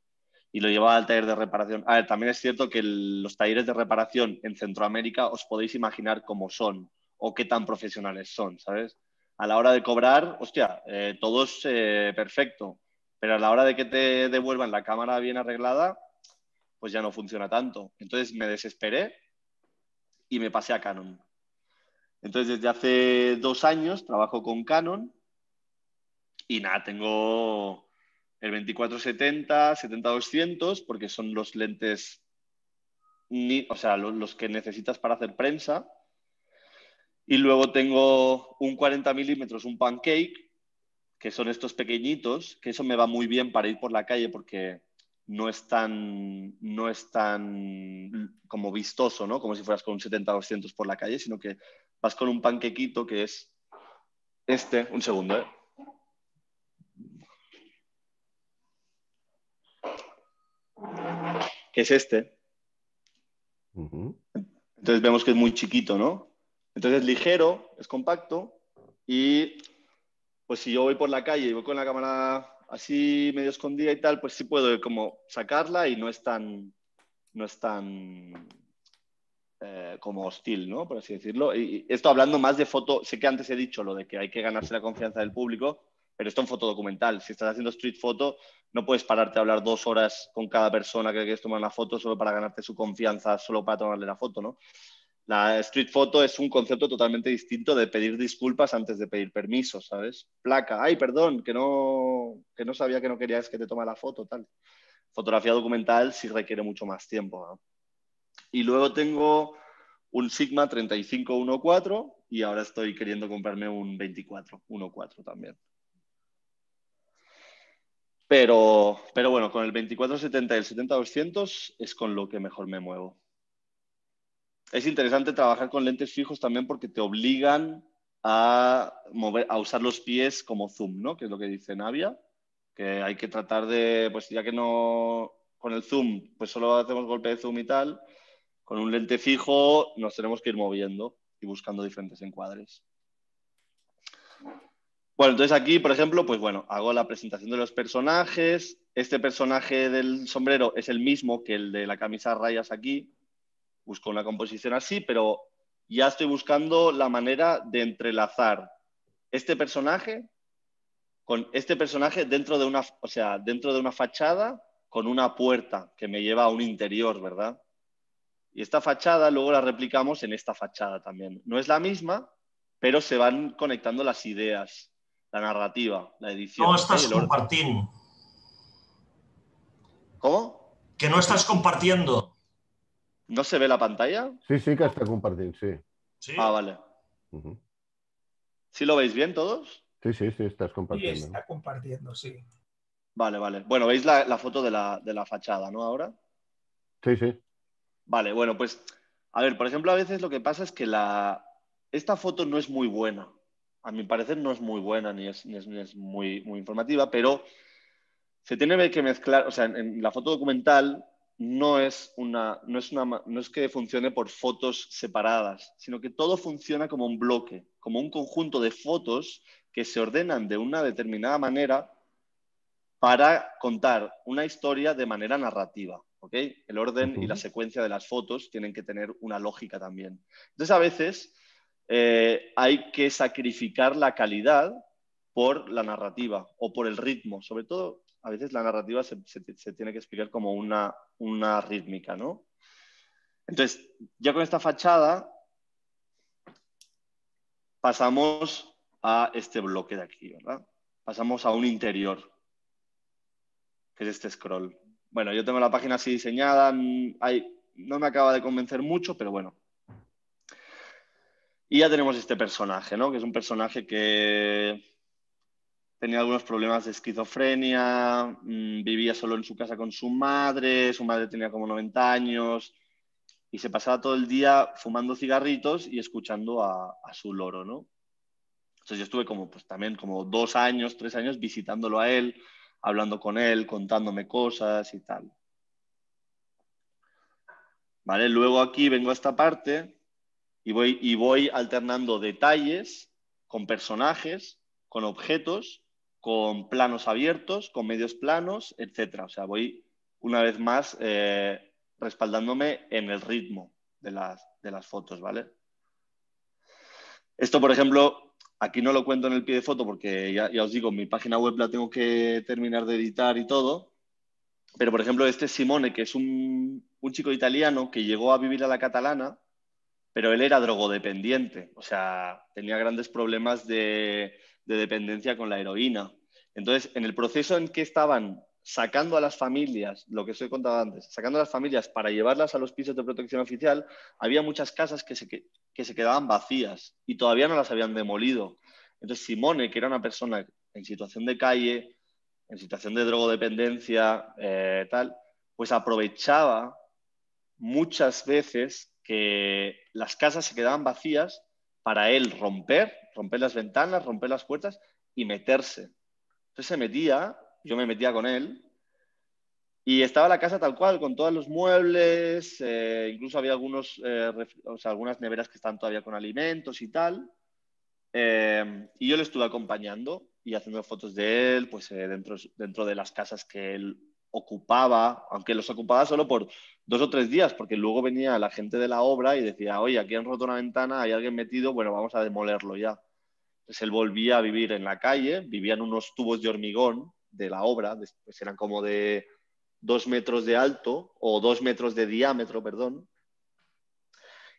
[SPEAKER 2] y lo llevaba al taller de reparación. A ver, también es cierto que los talleres de reparación en Centroamérica os podéis imaginar cómo son o qué tan profesionales son, ¿sabes? A la hora de cobrar, hostia, todo es perfecto, pero a la hora de que te devuelvan la cámara bien arreglada, pues ya no funciona tanto. Entonces me desesperé y me pasé a Canon. Entonces desde hace 2 años trabajo con Canon y nada, tengo el 24-70, 70-200, porque son los lentes, o sea, los que necesitas para hacer prensa. Y luego tengo un 40 milímetros, un pancake, que son estos pequeñitos, que eso me va muy bien para ir por la calle porque no es tan como vistoso, ¿no? Como si fueras con un 70-200 por la calle, sino que vas con un panquequito que es un segundo, ¿eh? Que es este. Entonces vemos que es muy chiquito, ¿no? Entonces es ligero, es compacto y pues si yo voy por la calle y voy con la cámara así medio escondida y tal, pues sí puedo como sacarla y no es tan como hostil, ¿no? Por así decirlo. Y esto hablando más de foto, sé que antes he dicho lo de que hay que ganarse la confianza del público, pero esto en foto documental. Si estás haciendo street photo, no puedes pararte a hablar 2 horas con cada persona que quieres tomar una foto solo para ganarte su confianza, solo para tomarle la foto, ¿no? La street photo es un concepto totalmente distinto de pedir disculpas antes de pedir permiso, ¿sabes? Placa, ay, perdón, que no sabía que no querías que te tomara la foto, tal. Fotografía documental sí requiere mucho más tiempo, ¿no? Y luego tengo un Sigma 35-1.4 y ahora estoy queriendo comprarme un 24-1.4 también. Pero bueno, con el 24-70 y el 70-200 es con lo que mejor me muevo. Es interesante trabajar con lentes fijos también porque te obligan a usar los pies como zoom, ¿no? Que es lo que dice Navia, que hay que tratar de, pues ya que no, con el zoom, pues solo hacemos golpe de zoom y tal, con un lente fijo nos tenemos que ir moviendo y buscando diferentes encuadres. Bueno, entonces aquí, por ejemplo, pues bueno, hago la presentación de los personajes. Este personaje del sombrero es el mismo que el de la camisa a rayas aquí. Busco una composición así, pero ya estoy buscando la manera de entrelazar este personaje con este personaje dentro de una fachada con una puerta que me lleva a un interior, ¿verdad? Y esta fachada luego la replicamos en esta fachada también. No es la misma, pero se van conectando las ideas, la narrativa, la
[SPEAKER 3] No
[SPEAKER 2] edición.
[SPEAKER 3] estás compartiendo.
[SPEAKER 2] ¿Cómo?
[SPEAKER 3] Que no estás compartiendo.
[SPEAKER 2] ¿No se ve la pantalla?
[SPEAKER 1] Sí, sí que está compartiendo, sí.
[SPEAKER 3] ¿Sí?
[SPEAKER 2] Ah, vale. ¿Sí lo veis bien todos?
[SPEAKER 1] Sí, sí, sí, estás
[SPEAKER 4] Sí,
[SPEAKER 1] compartiendo.
[SPEAKER 4] está compartiendo, sí.
[SPEAKER 2] Vale, vale. Bueno, veis la foto de la fachada, ¿no? Ahora.
[SPEAKER 1] Sí, sí.
[SPEAKER 2] Vale, bueno, pues, a ver, por ejemplo, a veces lo que pasa es que esta foto no es muy buena. A mi parecer no es muy buena ni es muy, muy informativa, pero se tiene que mezclar, o sea, en la foto documental no es que funcione por fotos separadas, sino que todo funciona como un bloque, como un conjunto de fotos que se ordenan de una determinada manera para contar una historia de manera narrativa, ¿ok? El orden y la secuencia de las fotos tienen que tener una lógica también. Entonces, a veces hay que sacrificar la calidad por la narrativa o por el ritmo. Sobre todo, a veces la narrativa se tiene que explicar como una rítmica, ¿no? Entonces, ya con esta fachada pasamos a este bloque de aquí, ¿verdad? Pasamos a un interior, que es este scroll. Bueno, yo tengo la página así diseñada, no me acaba de convencer mucho, pero bueno. Y ya tenemos este personaje, ¿no? Que es un personaje que tenía algunos problemas de esquizofrenia, vivía solo en su casa con su madre tenía como 90 años y se pasaba todo el día fumando cigarritos y escuchando a su loro, ¿no? Entonces yo estuve como, pues también como 2 años, 3 años visitándolo a él, hablando con él, contándome cosas y tal. ¿Vale? Luego aquí vengo a esta parte y voy alternando detalles con personajes, con objetos, con planos abiertos, con medios planos, etc. O sea, voy una vez más respaldándome en el ritmo de las fotos, ¿vale? Esto, por ejemplo, aquí no lo cuento en el pie de foto porque ya os digo, mi página web la tengo que terminar de editar y todo. Pero, por ejemplo, este Simone, que es un chico italiano que llegó a vivir a la Catalana, pero él era drogodependiente, o sea, tenía grandes problemas de dependencia con la heroína. Entonces, en el proceso en que estaban sacando a las familias, lo que os he contado antes, sacando a las familias para llevarlas a los pisos de protección oficial, había muchas casas que se quedaban vacías y todavía no las habían demolido. Entonces, Simone, que era una persona en situación de calle, en situación de drogodependencia, tal, pues aprovechaba muchas veces que las casas se quedaban vacías para él romper las ventanas, romper las puertas y meterse. Entonces se metía, yo me metía con él y estaba la casa tal cual, con todos los muebles, incluso había algunas neveras que están todavía con alimentos y tal. Y yo le estuve acompañando y haciendo fotos de él, pues dentro de las casas que él ocupaba, aunque los ocupaba solo por 2 o 3 días, porque luego venía la gente de la obra y decía, oye, aquí han roto una ventana, hay alguien metido, bueno, vamos a demolerlo ya. Entonces él volvía a vivir en la calle, vivía en unos tubos de hormigón de la obra, pues eran como de 2 metros de alto o 2 metros de diámetro, perdón.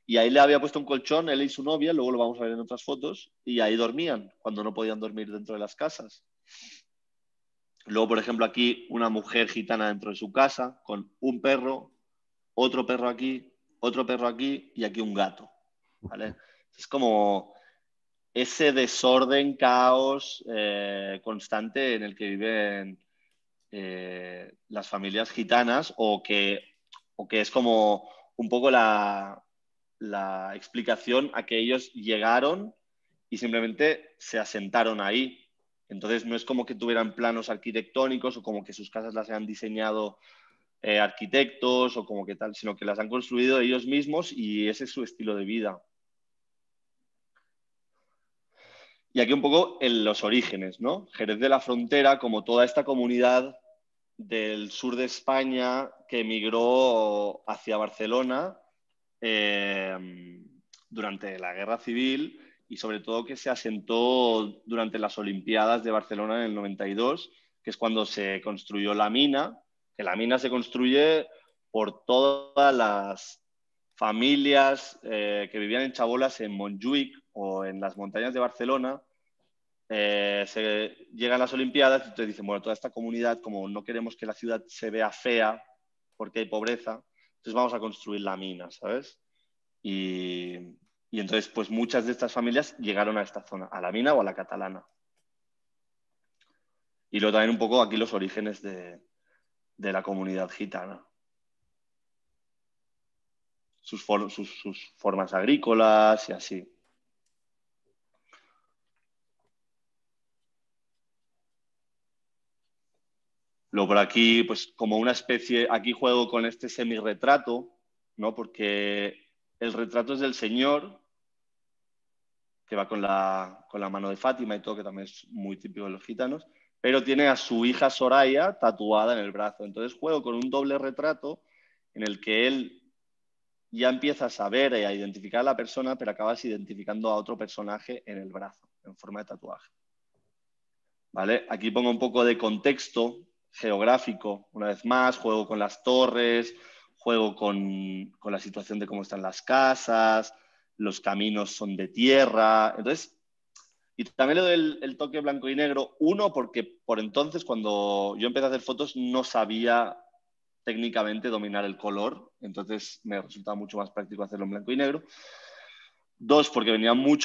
[SPEAKER 2] Y ahí le había puesto un colchón, él y su novia, luego lo vamos a ver en otras fotos, y ahí dormían cuando no podían dormir dentro de las casas. Luego, por ejemplo, aquí una mujer gitana dentro de su casa con un perro, otro perro aquí, otro perro aquí y aquí un gato. ¿Vale? Es como ese desorden, caos constante en el que viven las familias gitanas o que es como un poco la explicación a que ellos llegaron y simplemente se asentaron ahí. Entonces no es como que tuvieran planos arquitectónicos o como que sus casas las hayan diseñado arquitectos o como que tal, sino que las han construido ellos mismos y ese es su estilo de vida. Y aquí un poco en los orígenes, ¿no? Jerez de la Frontera, como toda esta comunidad del sur de España que emigró hacia Barcelona durante la Guerra Civil y sobre todo que se asentó durante las Olimpiadas de Barcelona en el 92, que es cuando se construyó la mina, que la mina se construye por todas las familias que vivían en chabolas en Montjuïc o en las montañas de Barcelona. Se llegan las Olimpiadas y te dicen, bueno, toda esta comunidad, como no queremos que la ciudad se vea fea porque hay pobreza, entonces vamos a construir la mina, ¿sabes? Y entonces, pues muchas de estas familias llegaron a esta zona, a la mina o a la Catalana. Y luego también un poco aquí los orígenes de la comunidad gitana. Sus formas agrícolas y así. Luego por aquí, pues como una especie, aquí juego con este semirretrato, ¿no? Porque el retrato es del Señor, que va con la mano de Fátima y todo, que también es muy típico de los gitanos, pero tiene a su hija Soraya tatuada en el brazo. Entonces juego con un doble retrato en el que él ya empieza a saber y a identificar a la persona, pero acabas identificando a otro personaje en el brazo, en forma de tatuaje. ¿vale? Aquí pongo un poco de contexto geográfico, una vez más, juego con las torres, juego con la situación de cómo están las casas, los caminos son de tierra, entonces, y también le doy el toque blanco y negro, uno, porque por entonces, cuando yo empecé a hacer fotos, no sabía técnicamente dominar el color, entonces me resultaba mucho más práctico hacerlo en blanco y negro. Dos, porque venía muy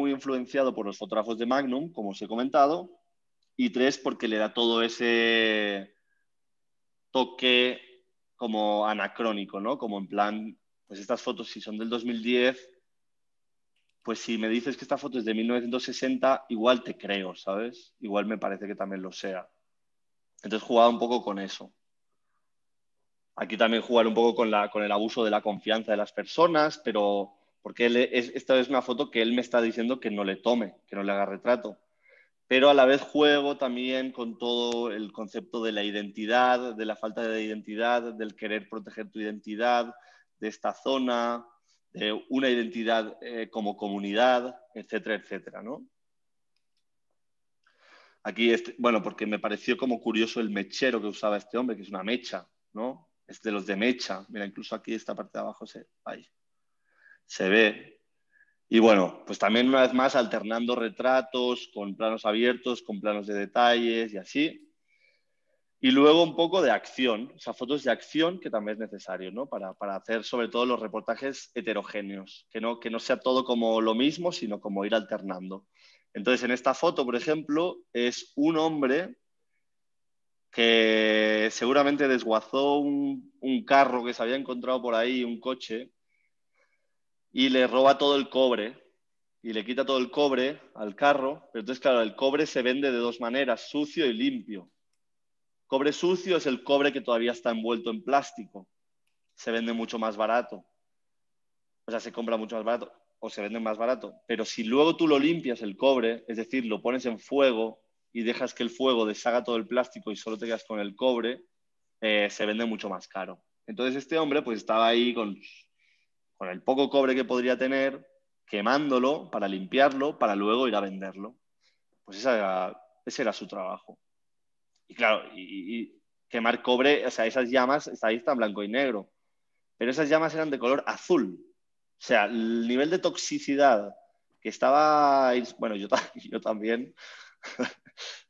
[SPEAKER 2] influenciado por los fotógrafos de Magnum, como os he comentado. Y tres, porque le da todo ese toque como anacrónico, ¿no? Como en plan, pues estas fotos si son del 2010, pues si me dices que esta foto es de 1960, igual te creo, ¿sabes? Igual me parece que también lo sea. Entonces jugaba un poco con eso. Aquí también jugar un poco con el abuso de la confianza de las personas, pero porque esta es una foto que él me está diciendo que no le tome, que no le haga retrato. Pero a la vez juego también con todo el concepto de la identidad, de la falta de identidad, del querer proteger tu identidad, de esta zona, de una identidad como comunidad, etcétera, etcétera, ¿no? Aquí, bueno, porque me pareció como curioso el mechero que usaba este hombre, que es una mecha, ¿no? Es de los de mecha. Mira, incluso aquí esta parte de abajo se ve. Y bueno, pues también una vez más alternando retratos con planos abiertos, con planos de detalles y así. Y luego un poco de acción, o sea, fotos de acción que también es necesario, ¿no? Para hacer sobre todo los reportajes heterogéneos, que no sea todo como lo mismo, sino como ir alternando. Entonces, en esta foto, por ejemplo, es un hombre que seguramente desguazó un carro que se había encontrado por ahí, un coche, y le roba todo el cobre y le quita todo el cobre al carro. Pero entonces, claro, el cobre se vende de dos maneras, sucio y limpio. Cobre sucio es el cobre que todavía está envuelto en plástico. Se vende mucho más barato. O sea, se compra mucho más barato o se vende más barato. Pero si luego tú lo limpias el cobre, es decir, lo pones en fuego y dejas que el fuego deshaga todo el plástico y solo te quedas con el cobre, se vende mucho más caro. Entonces este hombre pues estaba ahí con el poco cobre que podría tener, quemándolo para limpiarlo, para luego ir a venderlo. Pues ese era su trabajo. Y claro, y quemar cobre, o sea, esas llamas, ahí está en blanco y negro, pero esas llamas eran de color azul. O sea, el nivel de toxicidad que estaba, bueno, yo también,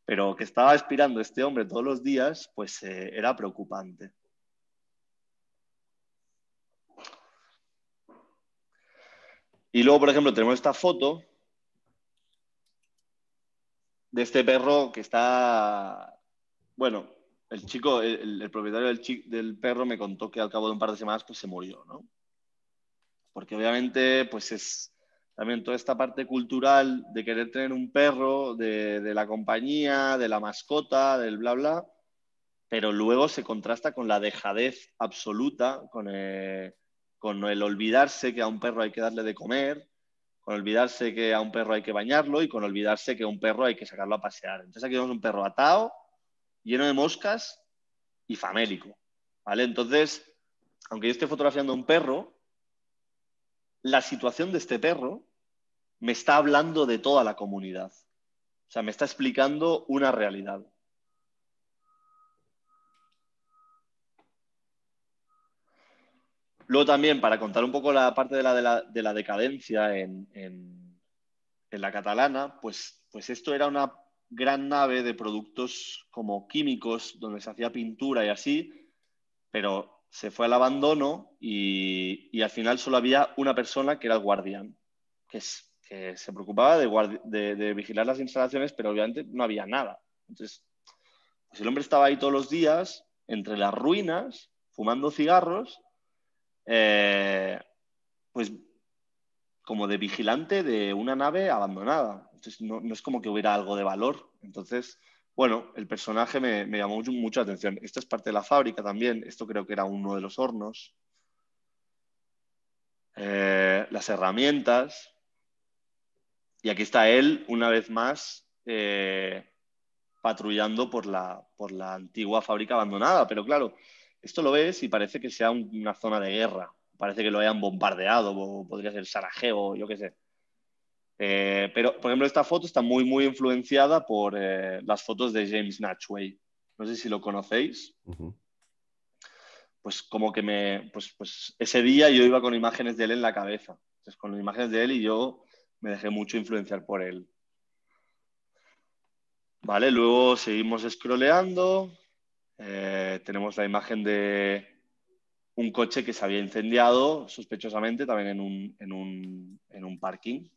[SPEAKER 2] pero que estaba expirando este hombre todos los días, pues era preocupante. Y luego, por ejemplo, tenemos esta foto de este perro que está, bueno, el chico, el propietario del perro me contó que al cabo de un par de semanas pues se murió, ¿no? Porque obviamente pues es también toda esta parte cultural de querer tener un perro, de la compañía, de la mascota, del bla bla, pero luego se contrasta con la dejadez absoluta, con el olvidarse que a un perro hay que darle de comer, con olvidarse que a un perro hay que bañarlo y con olvidarse que a un perro hay que sacarlo a pasear. Entonces aquí vemos un perro atado, lleno de moscas y famélico, ¿vale? Entonces, aunque yo esté fotografiando a un perro, la situación de este perro me está hablando de toda la comunidad. O sea, me está explicando una realidad. Luego también, para contar un poco la parte de la decadencia en la catalana, pues esto era una gran nave de productos como químicos, donde se hacía pintura y así, pero se fue al abandono y al final solo había una persona que era el guardián, que se preocupaba de vigilar las instalaciones, pero obviamente no había nada. Entonces, pues el hombre estaba ahí todos los días, entre las ruinas, fumando cigarros, eh, pues como de vigilante de una nave abandonada. Entonces, no es como que hubiera algo de valor. Entonces, bueno, el personaje me llamó mucho la atención. Esta es parte de la fábrica también. Esto creo que era uno de los hornos. Las herramientas. Y aquí está él, una vez más, patrullando por la antigua fábrica abandonada. Pero claro, esto lo ves y parece que sea una zona de guerra. Parece que lo hayan bombardeado, o podría ser Sarajevo, yo qué sé. Pero, por ejemplo, esta foto está muy, muy influenciada por las fotos de James Natchway. No sé si lo conocéis.
[SPEAKER 1] Ujú.
[SPEAKER 2] Pues como que pues ese día yo iba con imágenes de él en la cabeza. Entonces, con imágenes de él y yo me dejé mucho influenciar por él. Vale, luego seguimos scrolleando. Tenemos la imagen de un coche que se había incendiado sospechosamente también en un parking.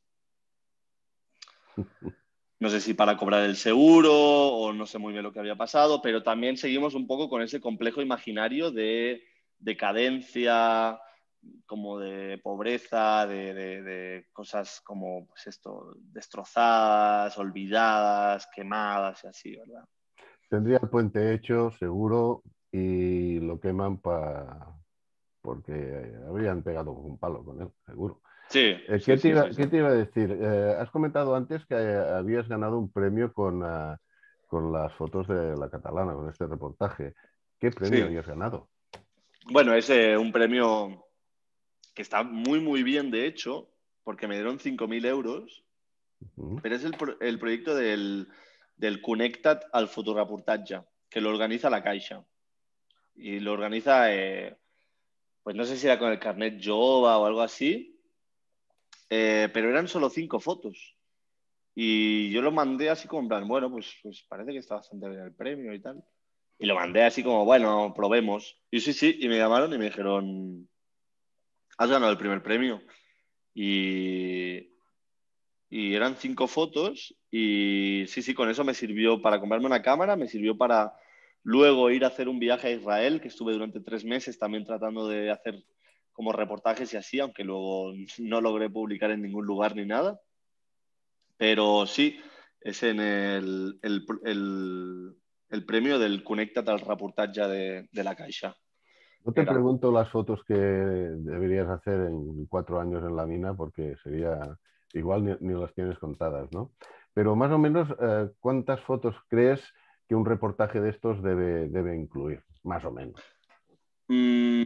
[SPEAKER 2] No sé si para cobrar el seguro o no sé muy bien lo que había pasado, pero también seguimos un poco con ese complejo imaginario de decadencia, como de pobreza, de cosas como pues esto, destrozadas, olvidadas, quemadas y así, ¿verdad?
[SPEAKER 1] Tendría el puente hecho, seguro, y lo queman porque habrían pegado un palo con él, seguro.
[SPEAKER 2] Sí,
[SPEAKER 1] ¿Qué
[SPEAKER 2] sí,
[SPEAKER 1] te
[SPEAKER 2] sí,
[SPEAKER 1] iba,
[SPEAKER 2] sí, sí.
[SPEAKER 1] qué te iba a decir? Has comentado antes que habías ganado un premio con las fotos de la catalana, con este reportaje. ¿Qué premio
[SPEAKER 2] Sí.
[SPEAKER 1] habías ganado?
[SPEAKER 2] Bueno, es un premio que está muy, muy bien, de hecho, porque me dieron 5.000 euros,
[SPEAKER 1] Ujú.
[SPEAKER 2] pero es el proyecto del Connectat al fotoreportatge, que lo organiza la Caixa. Y lo organiza, pues no sé si era con el carnet Jova o algo así, pero eran solo 5 fotos. Y yo lo mandé así como en plan, bueno, pues parece que está bastante bien el premio y tal. Y lo mandé así como, bueno, probemos. Y sí, sí, y me llamaron y me dijeron, has ganado el primer premio. Y, y eran 5 fotos y sí, sí, con eso me sirvió para comprarme una cámara, me sirvió para luego ir a hacer un viaje a Israel, que estuve durante 3 meses también tratando de hacer como reportajes y así, aunque luego no logré publicar en ningún lugar ni nada. Pero sí, es en el premio del Connectat al reportatge de la Caixa.
[SPEAKER 1] No te
[SPEAKER 2] Era.
[SPEAKER 1] pregunto las fotos que deberías hacer en 4 años en la mina, porque sería igual ni las tienes contadas, ¿no? Pero más o menos, ¿cuántas fotos crees que un reportaje de estos debe incluir? Más o menos.
[SPEAKER 2] Mm,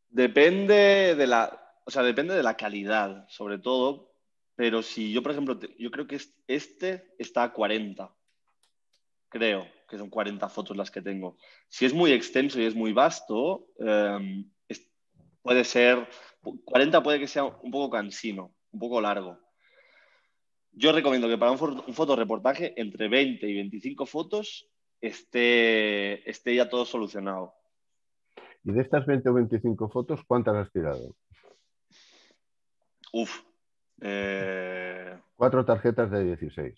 [SPEAKER 2] depende de la calidad, sobre todo, pero si yo, por ejemplo, yo creo que este está a 40, creo que son 40 fotos las que tengo. Si es muy extenso y es muy vasto, puede ser, 40 puede que sea un poco cansino, un poco largo. Yo recomiendo que para un fotoreportaje, entre 20 y 25 fotos, esté ya todo solucionado.
[SPEAKER 1] Y de estas 20 o 25 fotos, ¿cuántas has tirado?
[SPEAKER 2] Uf. Eh,
[SPEAKER 1] 4 tarjetas de 16.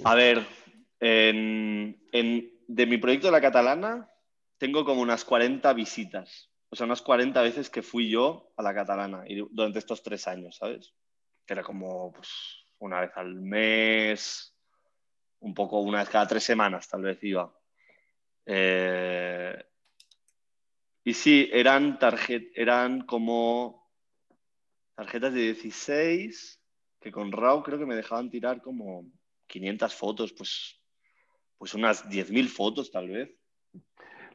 [SPEAKER 2] A ver, de mi proyecto de la catalana, tengo como unas 40 visitas. O sea, unas 40 veces que fui yo a la catalana durante estos 3 años, ¿sabes? Que era como pues, una vez al mes, un poco una vez cada 3 semanas, tal vez iba. Eh, y sí, eran como tarjetas de 16 que con RAW creo que me dejaban tirar como 500 fotos, pues unas 10.000 fotos tal vez.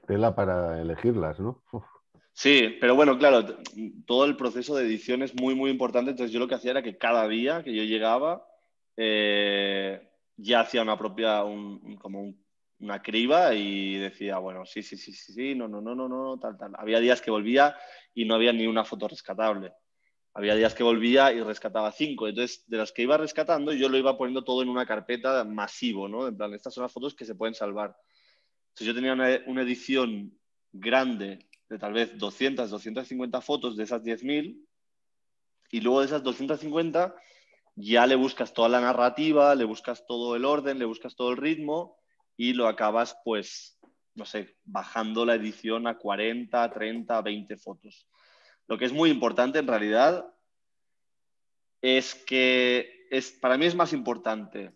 [SPEAKER 1] Tela para elegirlas, ¿no? Uf.
[SPEAKER 2] Sí, pero bueno, claro, todo el proceso de edición es muy, muy importante. Entonces yo lo que hacía era que cada día que yo llegaba ya hacía una criba y decía, bueno, sí, sí, sí, sí, sí, no, no, no, no, no, tal, tal. Había días que volvía y no había ni una foto rescatable. Había días que volvía y rescataba 5. Entonces, de las que iba rescatando, yo lo iba poniendo todo en una carpeta masivo, ¿no? En plan, estas son las fotos que se pueden salvar. Entonces, yo tenía una edición grande de tal vez 200, 250 fotos de esas 10.000 y luego de esas 250 ya le buscas toda la narrativa, le buscas todo el orden, le buscas todo el ritmo y lo acabas, pues, no sé, bajando la edición a 40, 30, 20 fotos. Lo que es muy importante en realidad es que para mí es más importante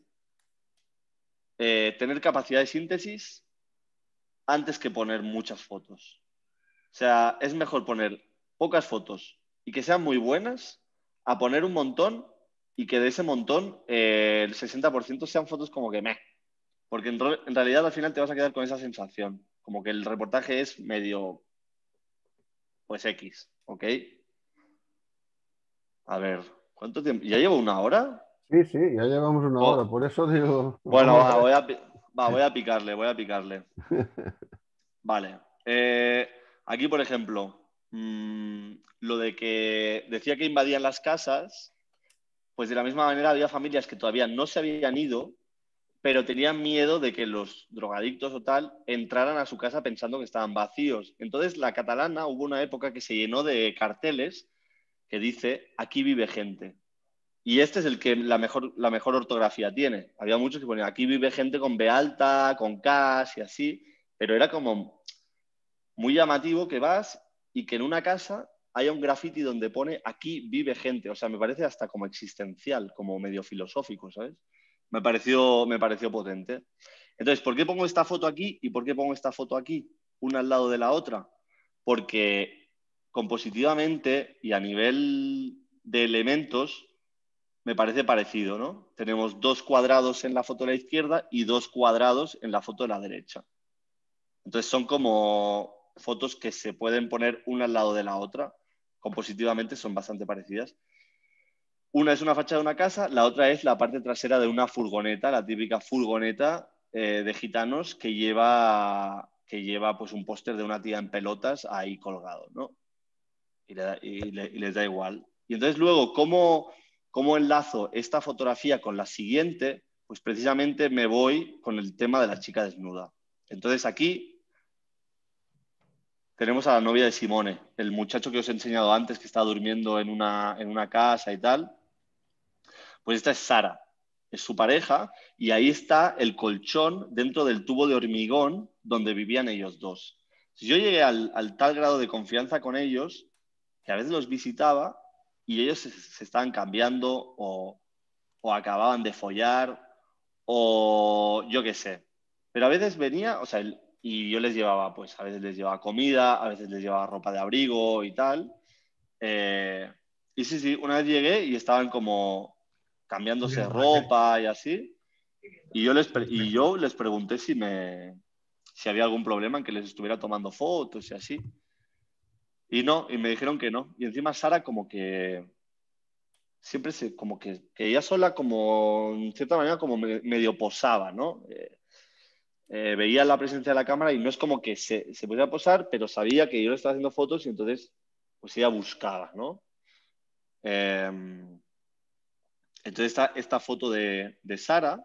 [SPEAKER 2] tener capacidad de síntesis antes que poner muchas fotos. O sea, es mejor poner pocas fotos y que sean muy buenas a poner un montón y que de ese montón el 60% sean fotos como que meh. Porque en realidad al final te vas a quedar con esa sensación, como que el reportaje es medio, pues X, ¿ok? A ver. ¿Cuánto tiempo? ¿Ya llevo 1 hora?
[SPEAKER 1] Sí, sí, ya llevamos una hora,
[SPEAKER 2] Oh,
[SPEAKER 1] por eso digo,
[SPEAKER 2] bueno,
[SPEAKER 1] vamos a
[SPEAKER 2] va,
[SPEAKER 1] ver.
[SPEAKER 2] voy a picarle, voy a picarle. Vale. Aquí, por ejemplo, lo de que decía que invadían las casas, pues de la misma manera había familias que todavía no se habían ido, pero tenían miedo de que los drogadictos o tal entraran a su casa pensando que estaban vacíos. Entonces, la catalana hubo una época que se llenó de carteles que dice, aquí vive gente. Y este es el que la mejor ortografía tiene. Había muchos que ponían, aquí vive gente con B alta, con K y así, pero era como muy llamativo que vas y que en una casa haya un graffiti donde pone, aquí vive gente. O sea, me parece hasta como existencial, como medio filosófico, ¿sabes? Me pareció potente. Entonces, ¿por qué pongo esta foto aquí y por qué pongo esta foto aquí, una al lado de la otra? Porque compositivamente y a nivel de elementos me parece parecido, ¿no? Tenemos 2 cuadrados en la foto de la izquierda y 2 cuadrados en la foto de la derecha. Entonces son como fotos que se pueden poner una al lado de la otra. Compositivamente son bastante parecidas. Una es una fachada de una casa, la otra es la parte trasera de una furgoneta, la típica furgoneta de gitanos que lleva pues un póster de una tía en pelotas ahí colgado, ¿no? Y les da igual. Y entonces luego, ¿cómo enlazo esta fotografía con la siguiente? Pues precisamente me voy con el tema de la chica desnuda. Entonces aquí tenemos a la novia de Simone, el muchacho que os he enseñado antes que está durmiendo en una casa y tal. Pues esta es Sara, es su pareja, y ahí está el colchón dentro del tubo de hormigón donde vivían ellos dos. Si yo llegué al tal grado de confianza con ellos que a veces los visitaba y ellos se estaban cambiando o acababan de follar o yo qué sé. Pero a veces venía, o sea, y yo les llevaba, pues a veces les llevaba comida, a veces les llevaba ropa de abrigo y tal. Eh, y sí, sí, una vez llegué y estaban como cambiándose ropa y así. Y yo les pregunté si había algún problema en que les estuviera tomando fotos y así. Y no, y me dijeron que no. Y encima Sara como que siempre como que ella sola como, en cierta manera, como medio posaba, ¿no? Veía la presencia de la cámara y no es como que se podía posar, pero sabía que yo le estaba haciendo fotos y entonces pues ella buscaba, ¿no? Eh, entonces esta foto de Sara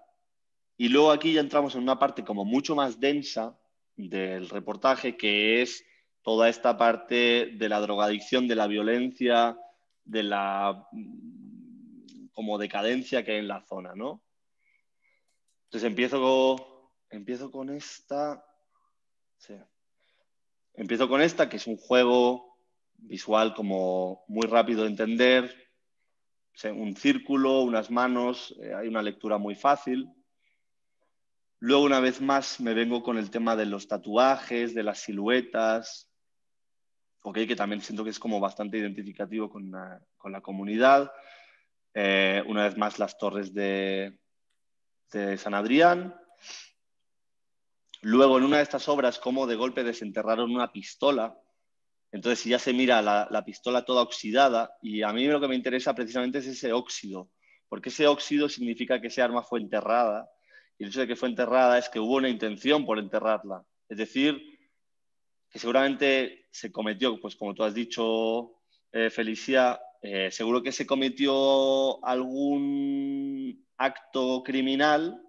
[SPEAKER 2] y luego aquí ya entramos en una parte como mucho más densa del reportaje que es toda esta parte de la drogadicción, de la violencia, de la como decadencia que hay en la zona, ¿no? Entonces empiezo con esta. Sí. Empiezo con esta, que es un juego visual como muy rápido de entender, un círculo, unas manos, hay una lectura muy fácil. Luego, una vez más, me vengo con el tema de los tatuajes, de las siluetas, okay, que también siento que es como bastante identificativo con la comunidad. Una vez más, las torres de San Adrián. Luego, en una de estas obras, como de golpe desenterraron una pistola. Entonces ya se mira la pistola toda oxidada y a mí lo que me interesa precisamente es ese óxido, porque ese óxido significa que ese arma fue enterrada y el hecho de que fue enterrada es que hubo una intención por enterrarla. Es decir, que seguramente se cometió, pues como tú has dicho, Felicia, seguro que se cometió algún acto criminal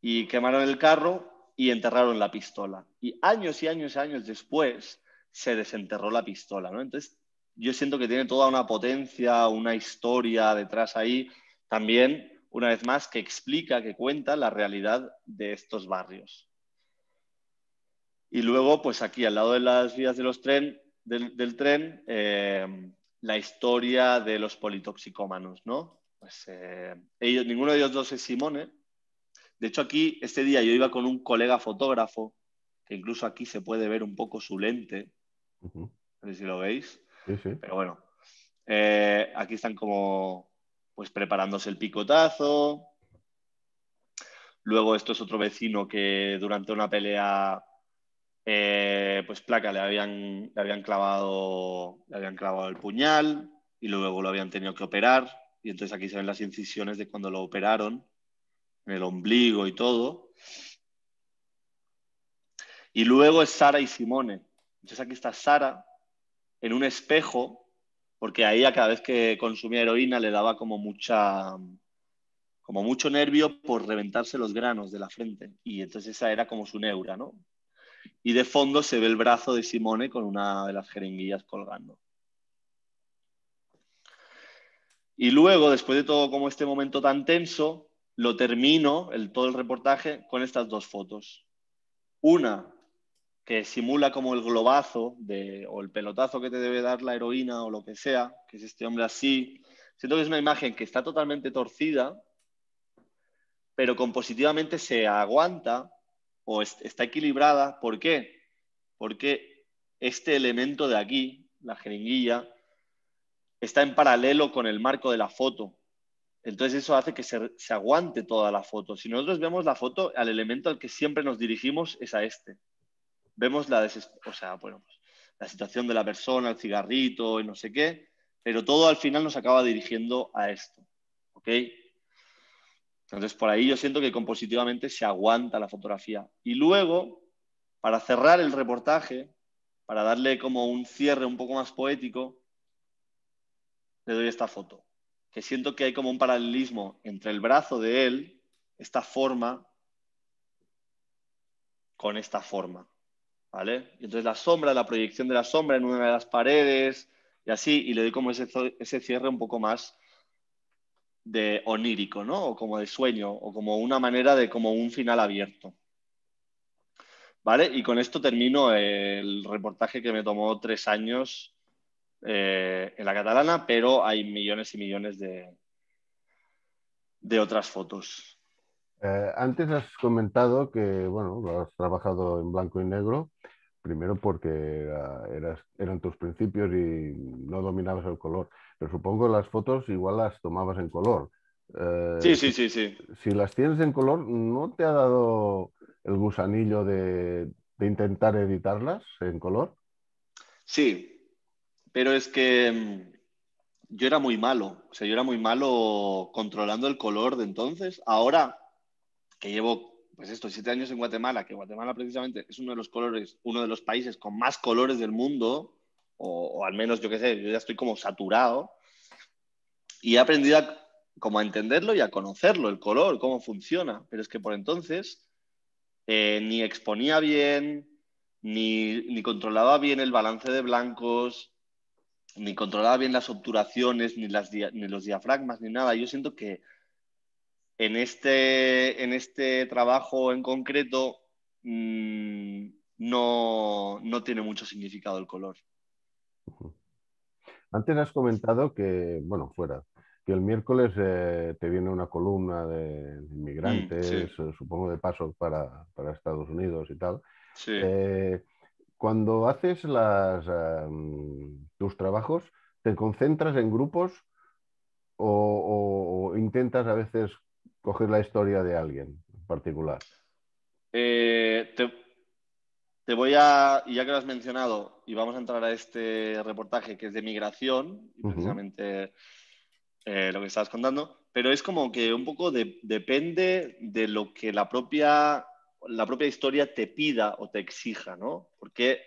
[SPEAKER 2] y quemaron el carro y enterraron la pistola. Y años y años y años después se desenterró la pistola, ¿no? Entonces, yo siento que tiene toda una potencia, una historia detrás ahí, también, una vez más, que explica, que cuenta la realidad de estos barrios. Y luego, pues aquí, al lado de las vías de del tren, la historia de los politoxicómanos, ¿no? Pues ninguno de ellos dos es Simone. De hecho, aquí, este día yo iba con un colega fotógrafo, que incluso aquí se puede ver un poco su lente, no sé si lo veis,
[SPEAKER 1] Sí, sí.
[SPEAKER 2] pero bueno, aquí están como pues preparándose el picotazo. Luego esto es otro vecino que durante una pelea, pues placa, le habían clavado el puñal. y luego lo habían tenido que operar. Y entonces aquí se ven las incisiones de cuando lo operaron, en el ombligo y todo. Y luego es Sara y Simone. Entonces aquí está Sara en un espejo, porque a ella cada vez que consumía heroína le daba como mucho nervio por reventarse los granos de la frente. Y entonces esa era como su neura, ¿no? Y de fondo se ve el brazo de Simone con una de las jeringuillas colgando. Y luego, después de todo como este momento tan tenso, lo termino, todo el reportaje, con estas dos fotos. Una que simula como el globazo o el pelotazo que te debe dar la heroína o lo que sea, que es este hombre así. Siento que es una imagen que está totalmente torcida, pero compositivamente se aguanta o está equilibrada. ¿Por qué? Porque este elemento de aquí, la jeringuilla, está en paralelo con el marco de la foto. Entonces eso hace que se aguante toda la foto. Si nosotros vemos la foto, al elemento al que siempre nos dirigimos es a este. Vemos la situación de la persona, el cigarrito y no sé qué, pero todo al final nos acaba dirigiendo a esto. ¿Ok? Entonces por ahí yo siento que compositivamente se aguanta la fotografía. Y luego, para cerrar el reportaje, para darle como un cierre un poco más poético, le doy esta foto, que siento que hay como un paralelismo entre el brazo de él, esta forma, con esta forma, ¿vale? Y entonces la proyección de la sombra en una de las paredes y así, y le doy como ese cierre un poco más de onírico, ¿no? O como de sueño, o como una manera de como un final abierto. ¿Vale? Y con esto termino el reportaje que me tomó 3 años en la Catalana, pero hay millones y millones de otras fotos.
[SPEAKER 1] Antes has comentado que, bueno, lo has trabajado en blanco y negro, primero porque eran tus principios y no dominabas el color, pero supongo que las fotos igual las tomabas en color.
[SPEAKER 2] Sí,
[SPEAKER 1] Si,
[SPEAKER 2] sí, sí, sí.
[SPEAKER 1] si las tienes en color, ¿no te ha dado el gusanillo de intentar editarlas en color?
[SPEAKER 2] Sí, pero es que yo era muy malo. O sea, yo era muy malo controlando el color de entonces. Ahora que llevo, pues estos 7 años en Guatemala, que Guatemala precisamente es uno de los países con más colores del mundo, o al menos yo qué sé, yo ya estoy como saturado, y he aprendido como a entenderlo y a conocerlo, el color, cómo funciona. Pero es que por entonces ni exponía bien, ni controlaba bien el balance de blancos, ni controlaba bien las obturaciones, ni los diafragmas, ni nada. Yo siento que en este trabajo en concreto no tiene mucho significado el color.
[SPEAKER 1] Antes has comentado que, bueno, que el miércoles te viene una columna de inmigrantes,
[SPEAKER 2] Sí,
[SPEAKER 1] supongo de paso para Estados Unidos y tal.
[SPEAKER 2] sí.
[SPEAKER 1] Eh, Cuando haces tus trabajos, ¿te concentras en grupos o intentas a veces coger la historia de alguien en particular?
[SPEAKER 2] Eh, te, y ya que lo has mencionado, y vamos a entrar a este reportaje que es de migración, y
[SPEAKER 1] Ujú,
[SPEAKER 2] precisamente lo que estabas contando, pero es como que un poco depende de lo que la propia historia te pida o te exija, ¿no? Porque,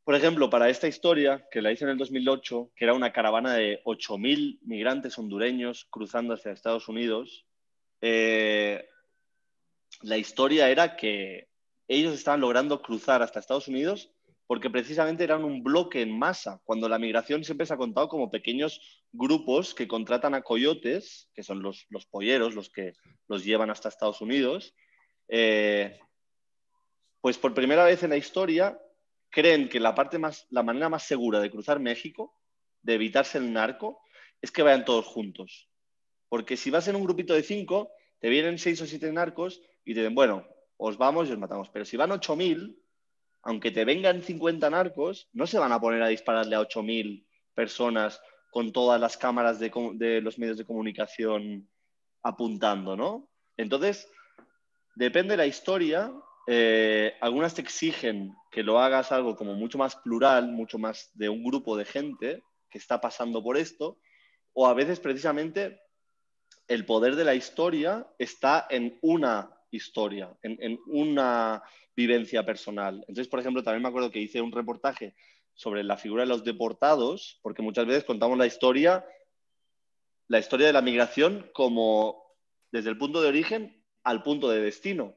[SPEAKER 2] por ejemplo, para esta historia, que la hice en el 2008, que era una caravana de 8.000 migrantes hondureños cruzando hacia Estados Unidos, eh, la historia era que ellos estaban logrando cruzar hasta Estados Unidos porque precisamente eran un bloque en masa, cuando la migración siempre se ha contado como pequeños grupos que contratan a coyotes, que son los polleros, los que los llevan hasta Estados Unidos. Pues por primera vez en la historia creen que la manera más segura de cruzar México, de evitarse el narco, es que vayan todos juntos. Porque si vas en un grupito de 5, te vienen 6 o 7 narcos y te dicen, bueno, os vamos y os matamos. Pero si van 8.000, aunque te vengan 50 narcos, no se van a poner a dispararle a 8.000 personas con todas las cámaras de los medios de comunicación apuntando, ¿no? Entonces, depende de la historia. Algunas te exigen que lo hagas algo como mucho más plural, mucho más de un grupo de gente, que está pasando por esto, o a veces precisamente el poder de la historia está en una historia, en una vivencia personal. Entonces, por ejemplo, también me acuerdo que hice un reportaje sobre la figura de los deportados, porque muchas veces contamos la historia de la migración como desde el punto de origen al punto de destino.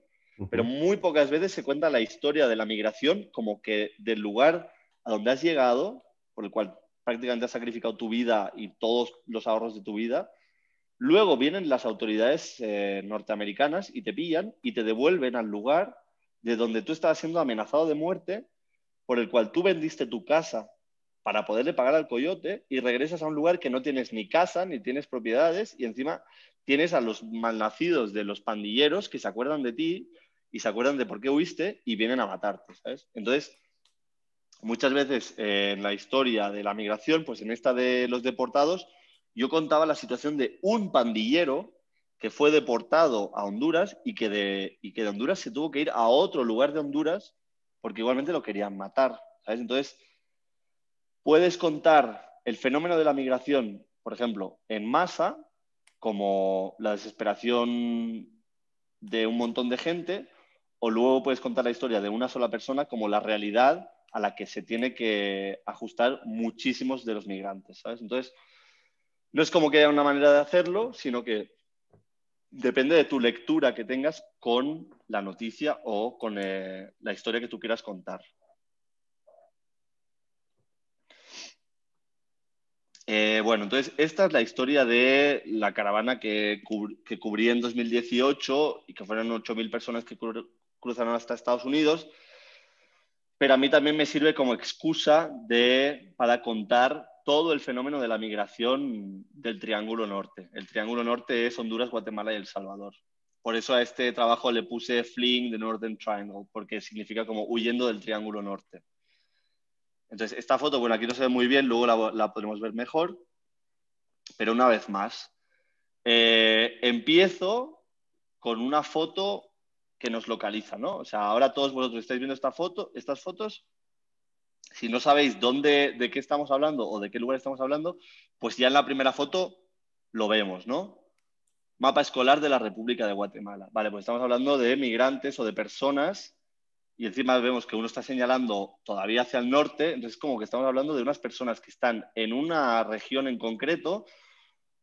[SPEAKER 2] Pero muy pocas veces se cuenta la historia de la migración como que del lugar a donde has llegado, por el cual prácticamente has sacrificado tu vida y todos los ahorros de tu vida. Luego vienen las autoridades norteamericanas y te pillan y te devuelven al lugar de donde tú estabas siendo amenazado de muerte, por el cual tú vendiste tu casa para poderle pagar al coyote y regresas a un lugar que no tienes ni casa, ni tienes propiedades y encima tienes a los malnacidos de los pandilleros que se acuerdan de ti y se acuerdan de por qué huiste y vienen a matarte, ¿sabes? Entonces, muchas veces en la historia de la migración, pues en esta de los deportados, yo contaba la situación de un pandillero que fue deportado a Honduras y que de Honduras se tuvo que ir a otro lugar de Honduras porque igualmente lo querían matar, ¿sabes? Entonces, puedes contar el fenómeno de la migración, por ejemplo, en masa, como la desesperación de un montón de gente, o luego puedes contar la historia de una sola persona como la realidad a la que se tiene que ajustar muchísimos de los migrantes, ¿sabes? Entonces, no es como que haya una manera de hacerlo, sino que depende de tu lectura que tengas con la noticia o con la historia que tú quieras contar. Bueno, entonces esta es la historia de la caravana que cubrí en 2018 y que fueron 8.000 personas que cruzaron hasta Estados Unidos, pero a mí también me sirve como excusa para contar todo el fenómeno de la migración del Triángulo Norte. El Triángulo Norte es Honduras, Guatemala y El Salvador. Por eso a este trabajo le puse Fleeing the Northern Triangle, porque significa como huyendo del Triángulo Norte. Entonces, esta foto, bueno, aquí no se ve muy bien, luego la podremos ver mejor, pero una vez más, empiezo con una foto que nos localiza, ¿no? O sea, ahora todos vosotros estáis viendo estas fotos. Si no sabéis de qué estamos hablando o de qué lugar estamos hablando, pues ya en la primera foto lo vemos, ¿no? Mapa escolar de la República de Guatemala. Vale, pues estamos hablando de migrantes o de personas y encima vemos que uno está señalando todavía hacia el norte, entonces como que estamos hablando de unas personas que están en una región en concreto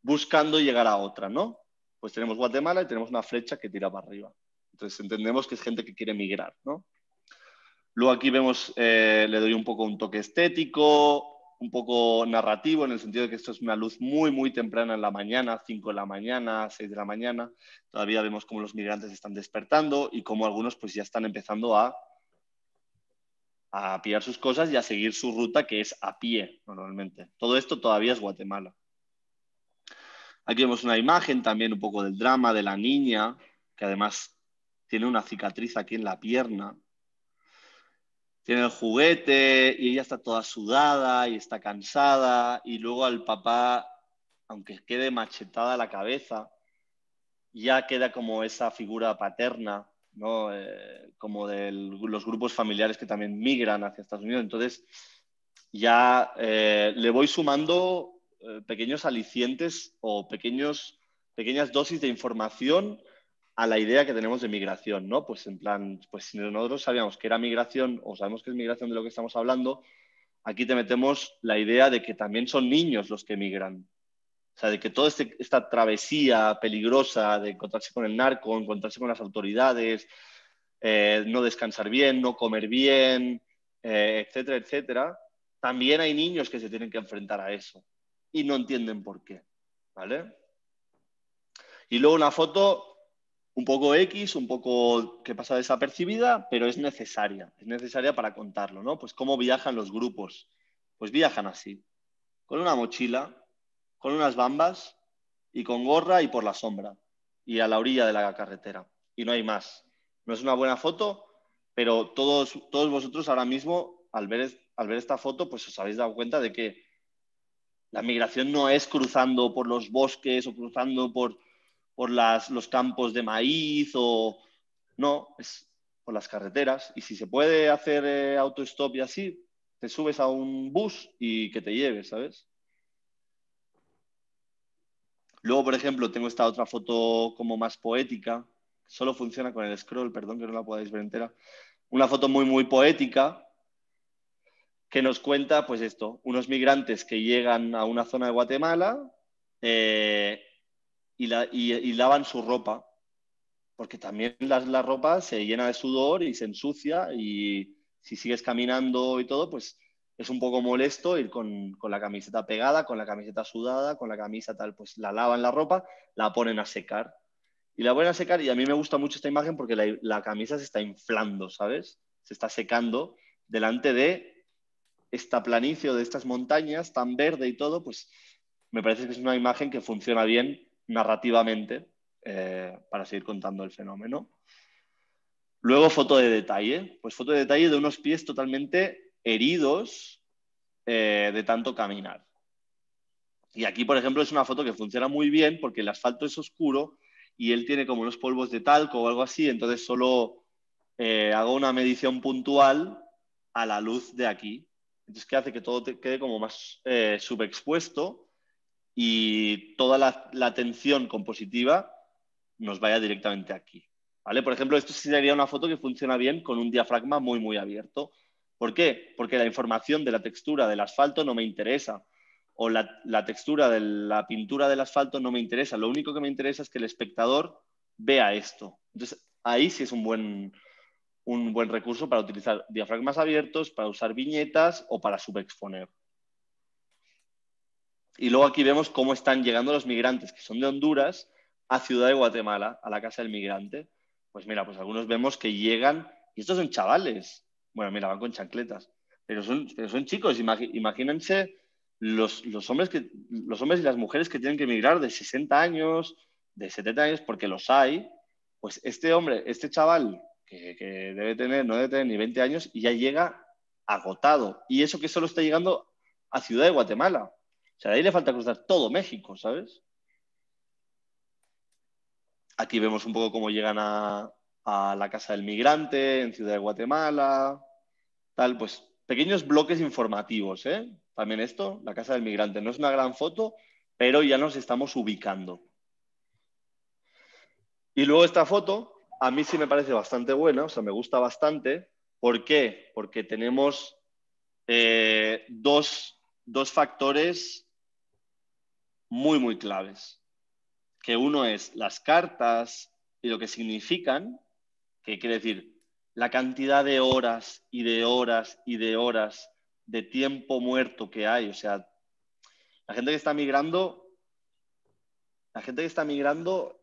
[SPEAKER 2] buscando llegar a otra, ¿no? Pues tenemos Guatemala y tenemos una flecha que tira para arriba. Entonces entendemos que es gente que quiere migrar, ¿no? Luego aquí vemos, le doy un poco un toque estético, un poco narrativo, en el sentido de que esto es una luz muy, muy temprana en la mañana, 5 de la mañana, 6 de la mañana. Todavía vemos cómo los migrantes están despertando y cómo algunos pues ya están empezando a pillar sus cosas y a seguir su ruta, que es a pie normalmente. Todo esto todavía es Guatemala. Aquí vemos una imagen también un poco del drama de la niña, que además tiene una cicatriz aquí en la pierna. Tiene el juguete y ella está toda sudada y está cansada y luego al papá, aunque quede machetada la cabeza, ya queda como esa figura paterna, ¿no? Como de los grupos familiares que también migran hacia Estados Unidos. Entonces ya le voy sumando pequeños alicientes o pequeñas dosis de información a la idea que tenemos de migración, ¿no? Pues en plan, pues si nosotros sabíamos que era migración o sabemos que es migración de lo que estamos hablando, aquí te metemos la idea de que también son niños los que migran. O sea, de que toda esta travesía peligrosa de encontrarse con el narco, encontrarse con las autoridades, no descansar bien, no comer bien, etcétera, etcétera, también hay niños que se tienen que enfrentar a eso y no entienden por qué, ¿vale? Y luego una foto un poco X, un poco que pasa desapercibida, pero es necesaria para contarlo, ¿no? Pues cómo viajan los grupos. Pues viajan así, con una mochila, con unas bambas y con gorra y por la sombra y a la orilla de la carretera. Y no hay más. No es una buena foto, pero todos vosotros ahora mismo, al ver esta foto, pues os habéis dado cuenta de que la migración no es cruzando por los bosques o cruzando por los campos de maíz o... No, es por las carreteras. Y si se puede hacer autostop y así, te subes a un bus y que te lleve, ¿sabes? Luego, por ejemplo, tengo esta otra foto como más poética, solo funciona con el scroll, perdón que no la podáis ver entera. Una foto muy, muy poética que nos cuenta, pues esto, unos migrantes que llegan a una zona de Guatemala eh, y lavan su ropa, porque también la ropa se llena de sudor y se ensucia y si sigues caminando y todo, pues es un poco molesto ir con la camiseta pegada, con la camiseta sudada, con la camisa tal, pues la lavan la ropa, la ponen a secar. Y la ponen a secar y a mí me gusta mucho esta imagen porque la camisa se está inflando, ¿sabes? Se está secando delante de esta planicie o de estas montañas tan verde y todo, pues me parece que es una imagen que funciona bien narrativamente para seguir contando el fenómeno. Luego foto de detalle, pues foto de detalle de unos pies totalmente heridos de tanto caminar. Y aquí, por ejemplo, es una foto que funciona muy bien porque el asfalto es oscuro y él tiene como unos polvos de talco o algo así, entonces solo hago una medición puntual a la luz de aquí. Entonces, ¿qué hace? Que todo quede como más subexpuesto y toda la atención compositiva nos vaya directamente aquí. ¿Vale? Por ejemplo, esto sí sería una foto que funciona bien con un diafragma muy, muy abierto. ¿Por qué? Porque la información de la textura del asfalto no me interesa o la textura de la pintura del asfalto no me interesa. Lo único que me interesa es que el espectador vea esto. Entonces, ahí sí es un buen recurso para utilizar diafragmas abiertos, para usar viñetas o para subexponer. Y luego aquí vemos cómo están llegando los migrantes que son de Honduras a Ciudad de Guatemala, a la casa del migrante. Pues mira, pues algunos vemos que llegan, y estos son chavales. Bueno, mira, van con chancletas. Pero son chicos, imagínense los hombres y las mujeres que tienen que emigrar de 60 años, de 70 años, porque los hay. Pues este hombre, este chaval, que no debe tener ni 20 años, y ya llega agotado. Y eso que solo está llegando a Ciudad de Guatemala. O sea, de ahí le falta cruzar todo México, ¿sabes? Aquí vemos un poco cómo llegan a la casa del migrante en Ciudad de Guatemala, tal, pues pequeños bloques informativos, ¿eh? También esto, la casa del migrante, no es una gran foto, pero ya nos estamos ubicando. Y luego esta foto, a mí sí me parece bastante buena, o sea, me gusta bastante. ¿Por qué? Porque tenemos dos factores muy, muy claves. Que uno es las cartas y lo que significan, que quiere decir la cantidad de horas y de horas y de horas de tiempo muerto que hay. O sea, la gente que está migrando, la gente que está migrando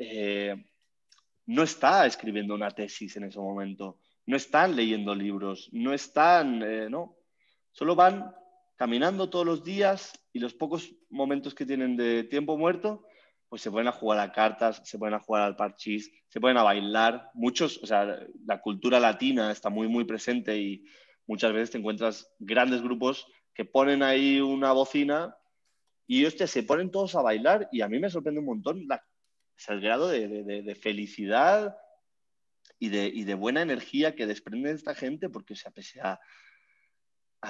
[SPEAKER 2] no está escribiendo una tesis en ese momento, no están leyendo libros, no están, no, solo van caminando todos los días y los pocos momentos que tienen de tiempo muerto, pues se ponen a jugar a cartas, se ponen a jugar al parchís, se ponen a bailar. Muchos, o sea, la cultura latina está muy, muy presente y muchas veces te encuentras grandes grupos que ponen ahí una bocina y, hostia, se ponen todos a bailar y a mí me sorprende un montón o sea, el grado de felicidad y de buena energía que desprende esta gente, porque, o sea, pese a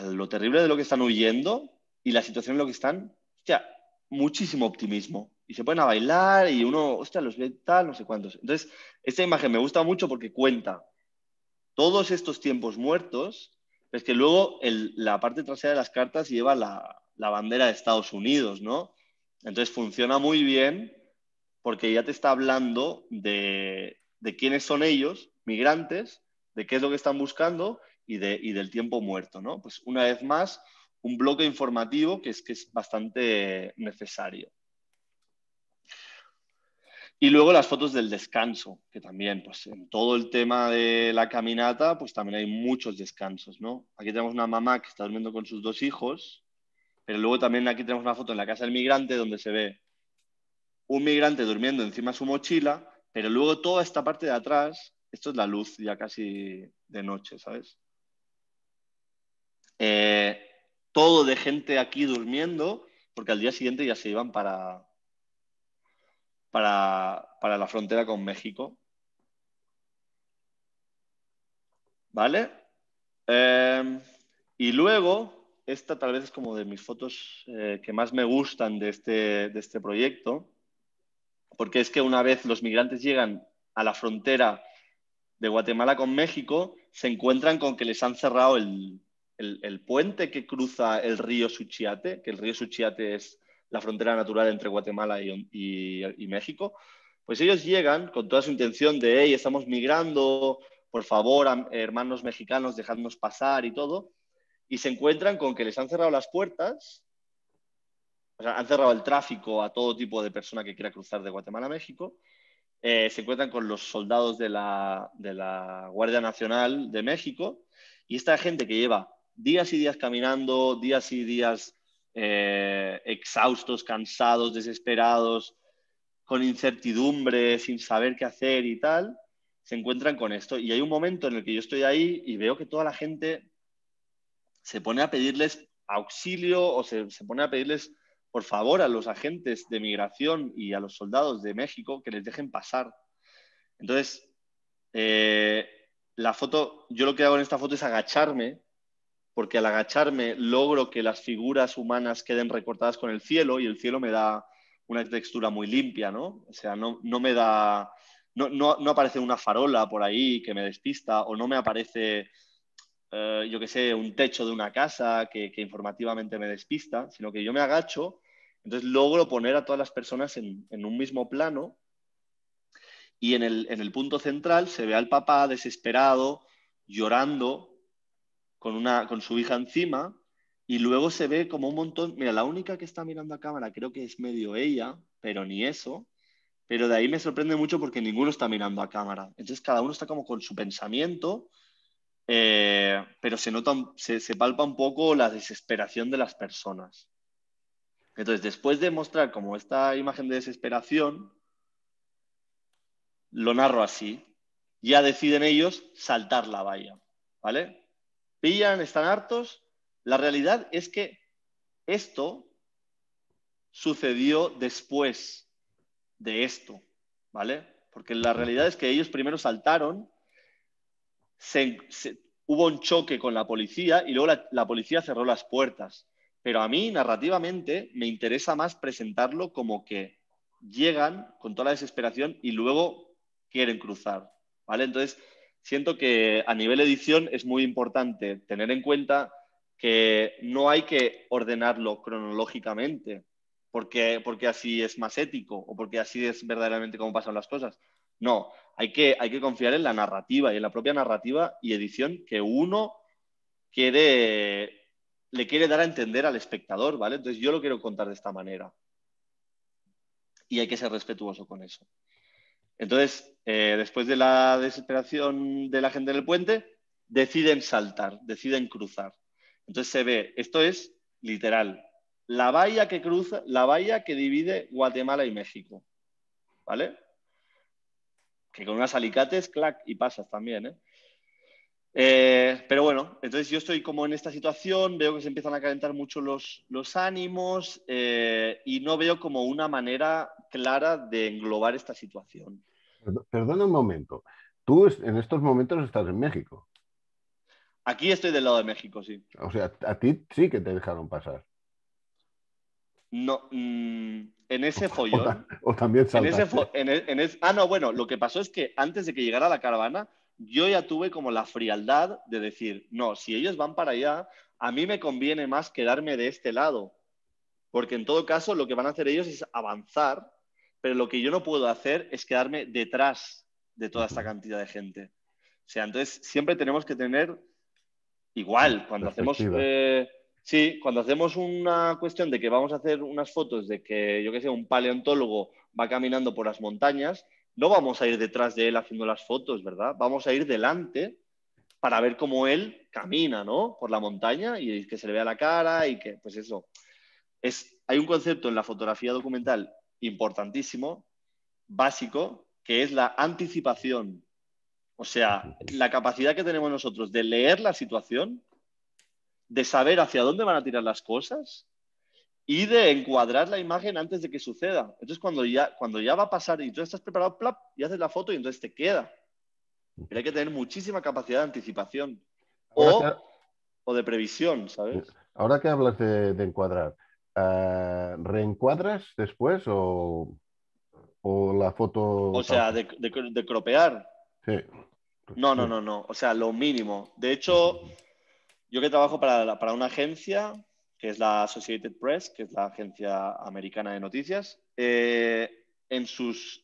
[SPEAKER 2] lo terrible de lo que están huyendo y la situación en la que están, hostia, muchísimo optimismo. Y se ponen a bailar y uno, hostia, los ve tal, no sé cuántos. Entonces, esta imagen me gusta mucho porque cuenta todos estos tiempos muertos, es que luego la parte trasera de las cartas lleva la bandera de Estados Unidos, ¿no? Entonces funciona muy bien porque ya te está hablando de quiénes son ellos, migrantes, de qué es lo que están buscando y del tiempo muerto, ¿no? Pues una vez más, un bloque informativo que es bastante necesario. Y luego las fotos del descanso, que también, pues en todo el tema de la caminata, pues también hay muchos descansos, ¿no? Aquí tenemos una mamá que está durmiendo con sus dos hijos, pero luego también aquí tenemos una foto en la casa del migrante donde se ve un migrante durmiendo encima de su mochila, pero luego toda esta parte de atrás, esto es la luz ya casi de noche, ¿sabes? Eh, todo de gente aquí durmiendo, porque al día siguiente ya se iban para la frontera con México, ¿vale? Eh, y luego, esta tal vez es como de mis fotos que más me gustan de este proyecto, porque es que una vez los migrantes llegan a la frontera de Guatemala con México, se encuentran con que les han cerrado el puente que cruza el río Suchiate, que el río Suchiate es la frontera natural entre Guatemala y México. Pues ellos llegan con toda su intención de, hey, estamos migrando, por favor, hermanos mexicanos, dejadnos pasar y todo, y se encuentran con que les han cerrado las puertas, o sea, han cerrado el tráfico a todo tipo de persona que quiera cruzar de Guatemala a México. Se encuentran con los soldados de la Guardia Nacional de México, y esta gente que lleva días y días caminando, días y días exhaustos, cansados, desesperados, con incertidumbre, sin saber qué hacer y tal, se encuentran con esto. Y hay un momento en el que yo estoy ahí y veo que toda la gente se pone a pedirles auxilio o se pone a pedirles por favor a los agentes de migración y a los soldados de México que les dejen pasar. Entonces, la foto, yo lo que hago en esta foto es agacharme, porque al agacharme logro que las figuras humanas queden recortadas con el cielo, y el cielo me da una textura muy limpia, ¿no? O sea, no me da, no aparece una farola por ahí que me despista, o no me aparece, yo qué sé, un techo de una casa que informativamente me despista, sino que yo me agacho, entonces logro poner a todas las personas en un mismo plano, y en el punto central se ve al papá desesperado, llorando, con su hija encima, y luego se ve como un montón. Mira, la única que está mirando a cámara creo que es medio ella, pero ni eso. Pero de ahí me sorprende mucho porque ninguno está mirando a cámara. Entonces cada uno está como con su pensamiento, pero se palpa un poco la desesperación de las personas. Entonces, después de mostrar como esta imagen de desesperación, lo narro así. Ya deciden ellos saltar la valla, ¿vale? Pillan, están hartos. La realidad es que esto sucedió después de esto, ¿vale? Porque la realidad es que ellos primero saltaron, hubo un choque con la policía y luego la policía cerró las puertas. Pero a mí, narrativamente, me interesa más presentarlo como que llegan con toda la desesperación y luego quieren cruzar, ¿vale? Entonces, siento que a nivel edición es muy importante tener en cuenta que no hay que ordenarlo cronológicamente, porque así es más ético o porque así es verdaderamente como pasan las cosas. No, hay que confiar en la narrativa y en la propia narrativa y edición que uno le quiere dar a entender al espectador, ¿vale? Entonces yo lo quiero contar de esta manera y hay que ser respetuoso con eso. Entonces, después de la desesperación de la gente en el puente, deciden saltar, deciden cruzar. Entonces se ve, esto es literal, la valla que cruza, la valla que divide Guatemala y México, ¿vale? Que con unas alicates, clac, y pasas también, ¿eh? Pero bueno, entonces yo estoy como en esta situación, veo que se empiezan a calentar mucho los ánimos, y no veo como una manera clara de englobar esta situación.
[SPEAKER 1] Perdona un momento. Tú en estos momentos estás en México.
[SPEAKER 2] Aquí estoy del lado de México, sí.
[SPEAKER 1] O sea, a ti sí que te dejaron pasar.
[SPEAKER 2] No, en ese follón,
[SPEAKER 1] O también saltaste.
[SPEAKER 2] no, bueno, lo que pasó es que antes de que llegara la caravana, yo ya tuve como la frialdad de decir, no, si ellos van para allá, a mí me conviene más quedarme de este lado, porque en todo caso lo que van a hacer ellos es avanzar, pero lo que yo no puedo hacer es quedarme detrás de toda esta cantidad de gente. O sea, entonces siempre tenemos que tener igual,
[SPEAKER 1] Perspectiva.
[SPEAKER 2] sí, cuando hacemos una cuestión de que vamos a hacer unas fotos de que, yo qué sé, un paleontólogo va caminando por las montañas, no vamos a ir detrás de él haciendo las fotos, ¿verdad? Vamos a ir delante para ver cómo él camina, ¿no? Por la montaña y que se le vea la cara y que, pues eso. Hay un concepto en la fotografía documental importantísimo, básico, que es la anticipación. O sea, la capacidad que tenemos nosotros de leer la situación, de saber hacia dónde van a tirar las cosas y de encuadrar la imagen antes de que suceda. Entonces, cuando ya va a pasar y tú estás preparado, plap, y haces la foto y entonces te queda. Pero hay que tener muchísima capacidad de anticipación
[SPEAKER 1] Ahora que,
[SPEAKER 2] o de previsión, ¿sabes?
[SPEAKER 1] ahora que hablas de encuadrar, ¿reencuadras después o...? o la foto
[SPEAKER 2] O
[SPEAKER 1] tal
[SPEAKER 2] sea,
[SPEAKER 1] cual?
[SPEAKER 2] de cropear.
[SPEAKER 1] Sí.
[SPEAKER 2] No, no,
[SPEAKER 1] Sí.
[SPEAKER 2] no, no. O sea, lo mínimo. De hecho, yo que trabajo para una agencia, que es la Associated Press, que es la agencia americana de noticias, en sus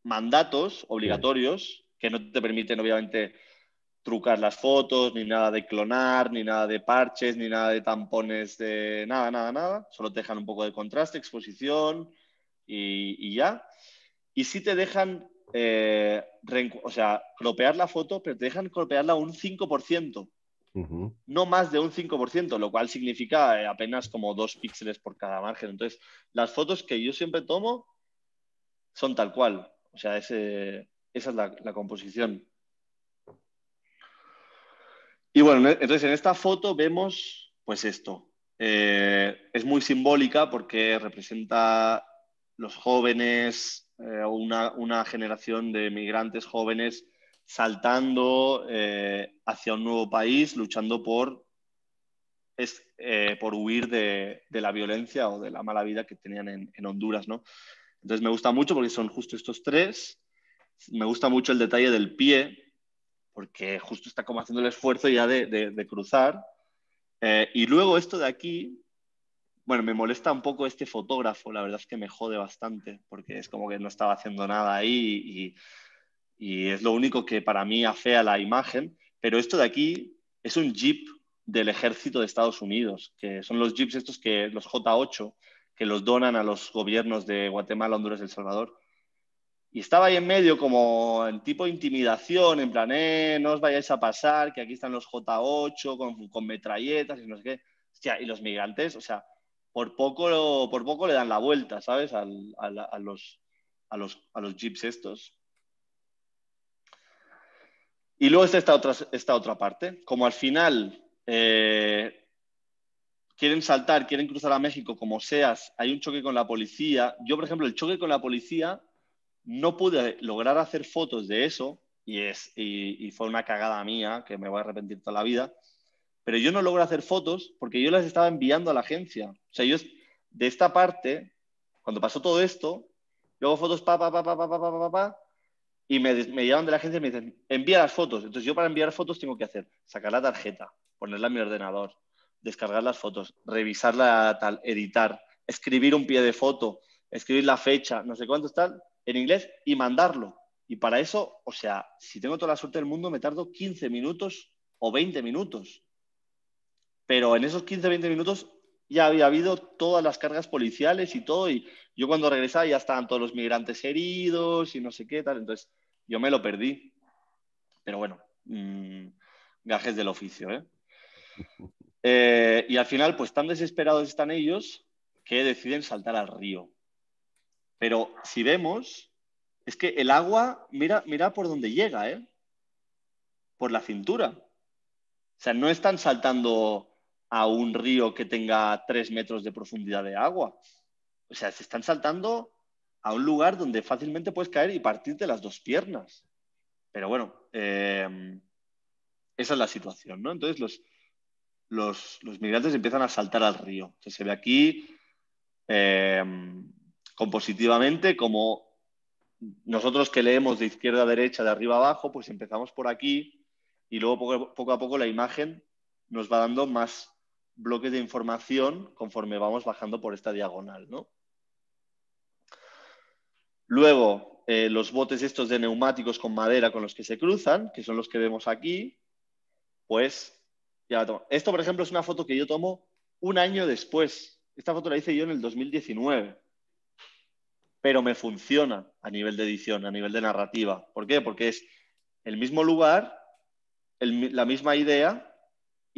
[SPEAKER 2] mandatos
[SPEAKER 1] Sí.
[SPEAKER 2] obligatorios, que no te permiten, obviamente, trucar las fotos, ni nada de clonar, ni nada de parches, ni nada de tampones, de nada, nada, nada. Solo te dejan un poco de contraste, exposición y ya. Y sí te dejan, o sea, cropear la foto, pero te dejan cropearla un 5%,
[SPEAKER 1] Ujú.
[SPEAKER 2] no más de un 5%, lo cual significa apenas como 2 píxeles por cada margen. Entonces, las fotos que yo siempre tomo son tal cual. O sea, esa es la composición. Y bueno, entonces en esta foto vemos pues esto. Es muy simbólica porque representa los jóvenes, una generación de migrantes jóvenes saltando hacia un nuevo país, luchando por huir de la violencia o de la mala vida que tenían en Honduras, ¿no? Entonces me gusta mucho porque son justo estos tres. Me gusta mucho el detalle del pie, porque justo está como haciendo el esfuerzo ya de cruzar. Y luego esto de aquí, bueno, me molesta un poco este fotógrafo, la verdad es que me jode bastante, porque es como que no estaba haciendo nada ahí y es lo único que para mí afea la imagen, pero esto de aquí es un jeep del ejército de Estados Unidos, que son los jeeps estos que los J8, que los donan a los gobiernos de Guatemala, Honduras y El Salvador. Y estaba ahí en medio como en tipo de intimidación, en plan, no os vayáis a pasar, que aquí están los J8 con metralletas y no sé qué. Hostia, y los migrantes, o sea, por poco le dan la vuelta, ¿sabes? A los jeeps estos. Y luego está esta otra parte. Como al final quieren saltar, quieren cruzar a México como seas, hay un choque con la policía. Yo, por ejemplo, el choque con la policía no pude lograr hacer fotos de eso y fue una cagada mía que me voy a arrepentir toda la vida, pero yo no logro hacer fotos porque yo las estaba enviando a la agencia. O sea, yo de esta parte, cuando pasó todo esto, luego fotos y me llaman de la agencia y me dicen, envía las fotos. Entonces yo para enviar fotos tengo que hacer, sacar la tarjeta, ponerla en mi ordenador, descargar las fotos, revisarla tal, editar, escribir un pie de foto, escribir la fecha, no sé cuánto tal, en inglés y mandarlo. Y para eso, o sea, si tengo toda la suerte del mundo, me tardo 15 minutos o 20 minutos. Pero en esos 15, 20 minutos ya había habido todas las cargas policiales y todo, y yo cuando regresaba ya estaban todos los migrantes heridos y no sé qué tal, entonces yo me lo perdí. Pero bueno, gajes del oficio, ¿eh? Y al final, pues tan desesperados están ellos que deciden saltar al río. Pero si vemos, es que el agua, mira por dónde llega, ¿eh? Por la cintura. O sea, no están saltando a un río que tenga 3 metros de profundidad de agua. O sea, se están saltando a un lugar donde fácilmente puedes caer y partirte las dos piernas. Pero bueno, esa es la situación, ¿no? Entonces los migrantes empiezan a saltar al río. Entonces se ve aquí eh, compositivamente como nosotros que leemos de izquierda a derecha, de arriba a abajo, pues empezamos por aquí y luego poco a poco la imagen nos va dando más bloques de información conforme vamos bajando por esta diagonal, ¿no? Luego, los botes estos de neumáticos con madera con los que se cruzan, que son los que vemos aquí, pues ya la tomo. Esto, por ejemplo, es una foto que yo tomo un año después. Esta foto la hice yo en el 2019, pero me funciona a nivel de edición, a nivel de narrativa. ¿Por qué? Porque es el mismo lugar, la misma idea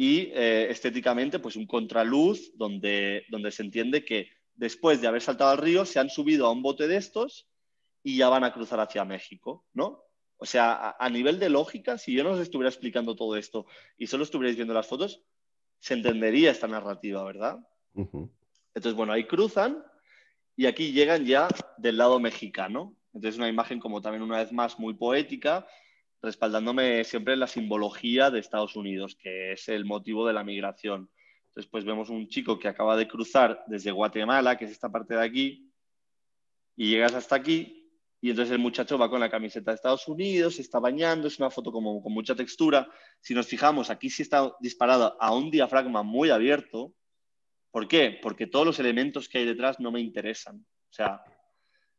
[SPEAKER 2] y estéticamente pues un contraluz donde se entiende que después de haber saltado al río se han subido a un bote de estos y ya van a cruzar hacia México, ¿no? O sea, a nivel de lógica, si yo no os estuviera explicando todo esto y solo estuvierais viendo las fotos, se entendería esta narrativa, ¿verdad?
[SPEAKER 1] Ujú.
[SPEAKER 2] Entonces, bueno, ahí cruzan y aquí llegan ya del lado mexicano. Entonces, una imagen como también una vez más muy poética, respaldándome siempre en la simbología de Estados Unidos, que es el motivo de la migración. Entonces, pues vemos un chico que acaba de cruzar desde Guatemala, que es esta parte de aquí, y llegas hasta aquí y entonces el muchacho va con la camiseta de Estados Unidos, se está bañando, es una foto como con mucha textura. Si nos fijamos, aquí sí está disparada a un diafragma muy abierto. ¿Por qué? Porque todos los elementos que hay detrás no me interesan. O sea,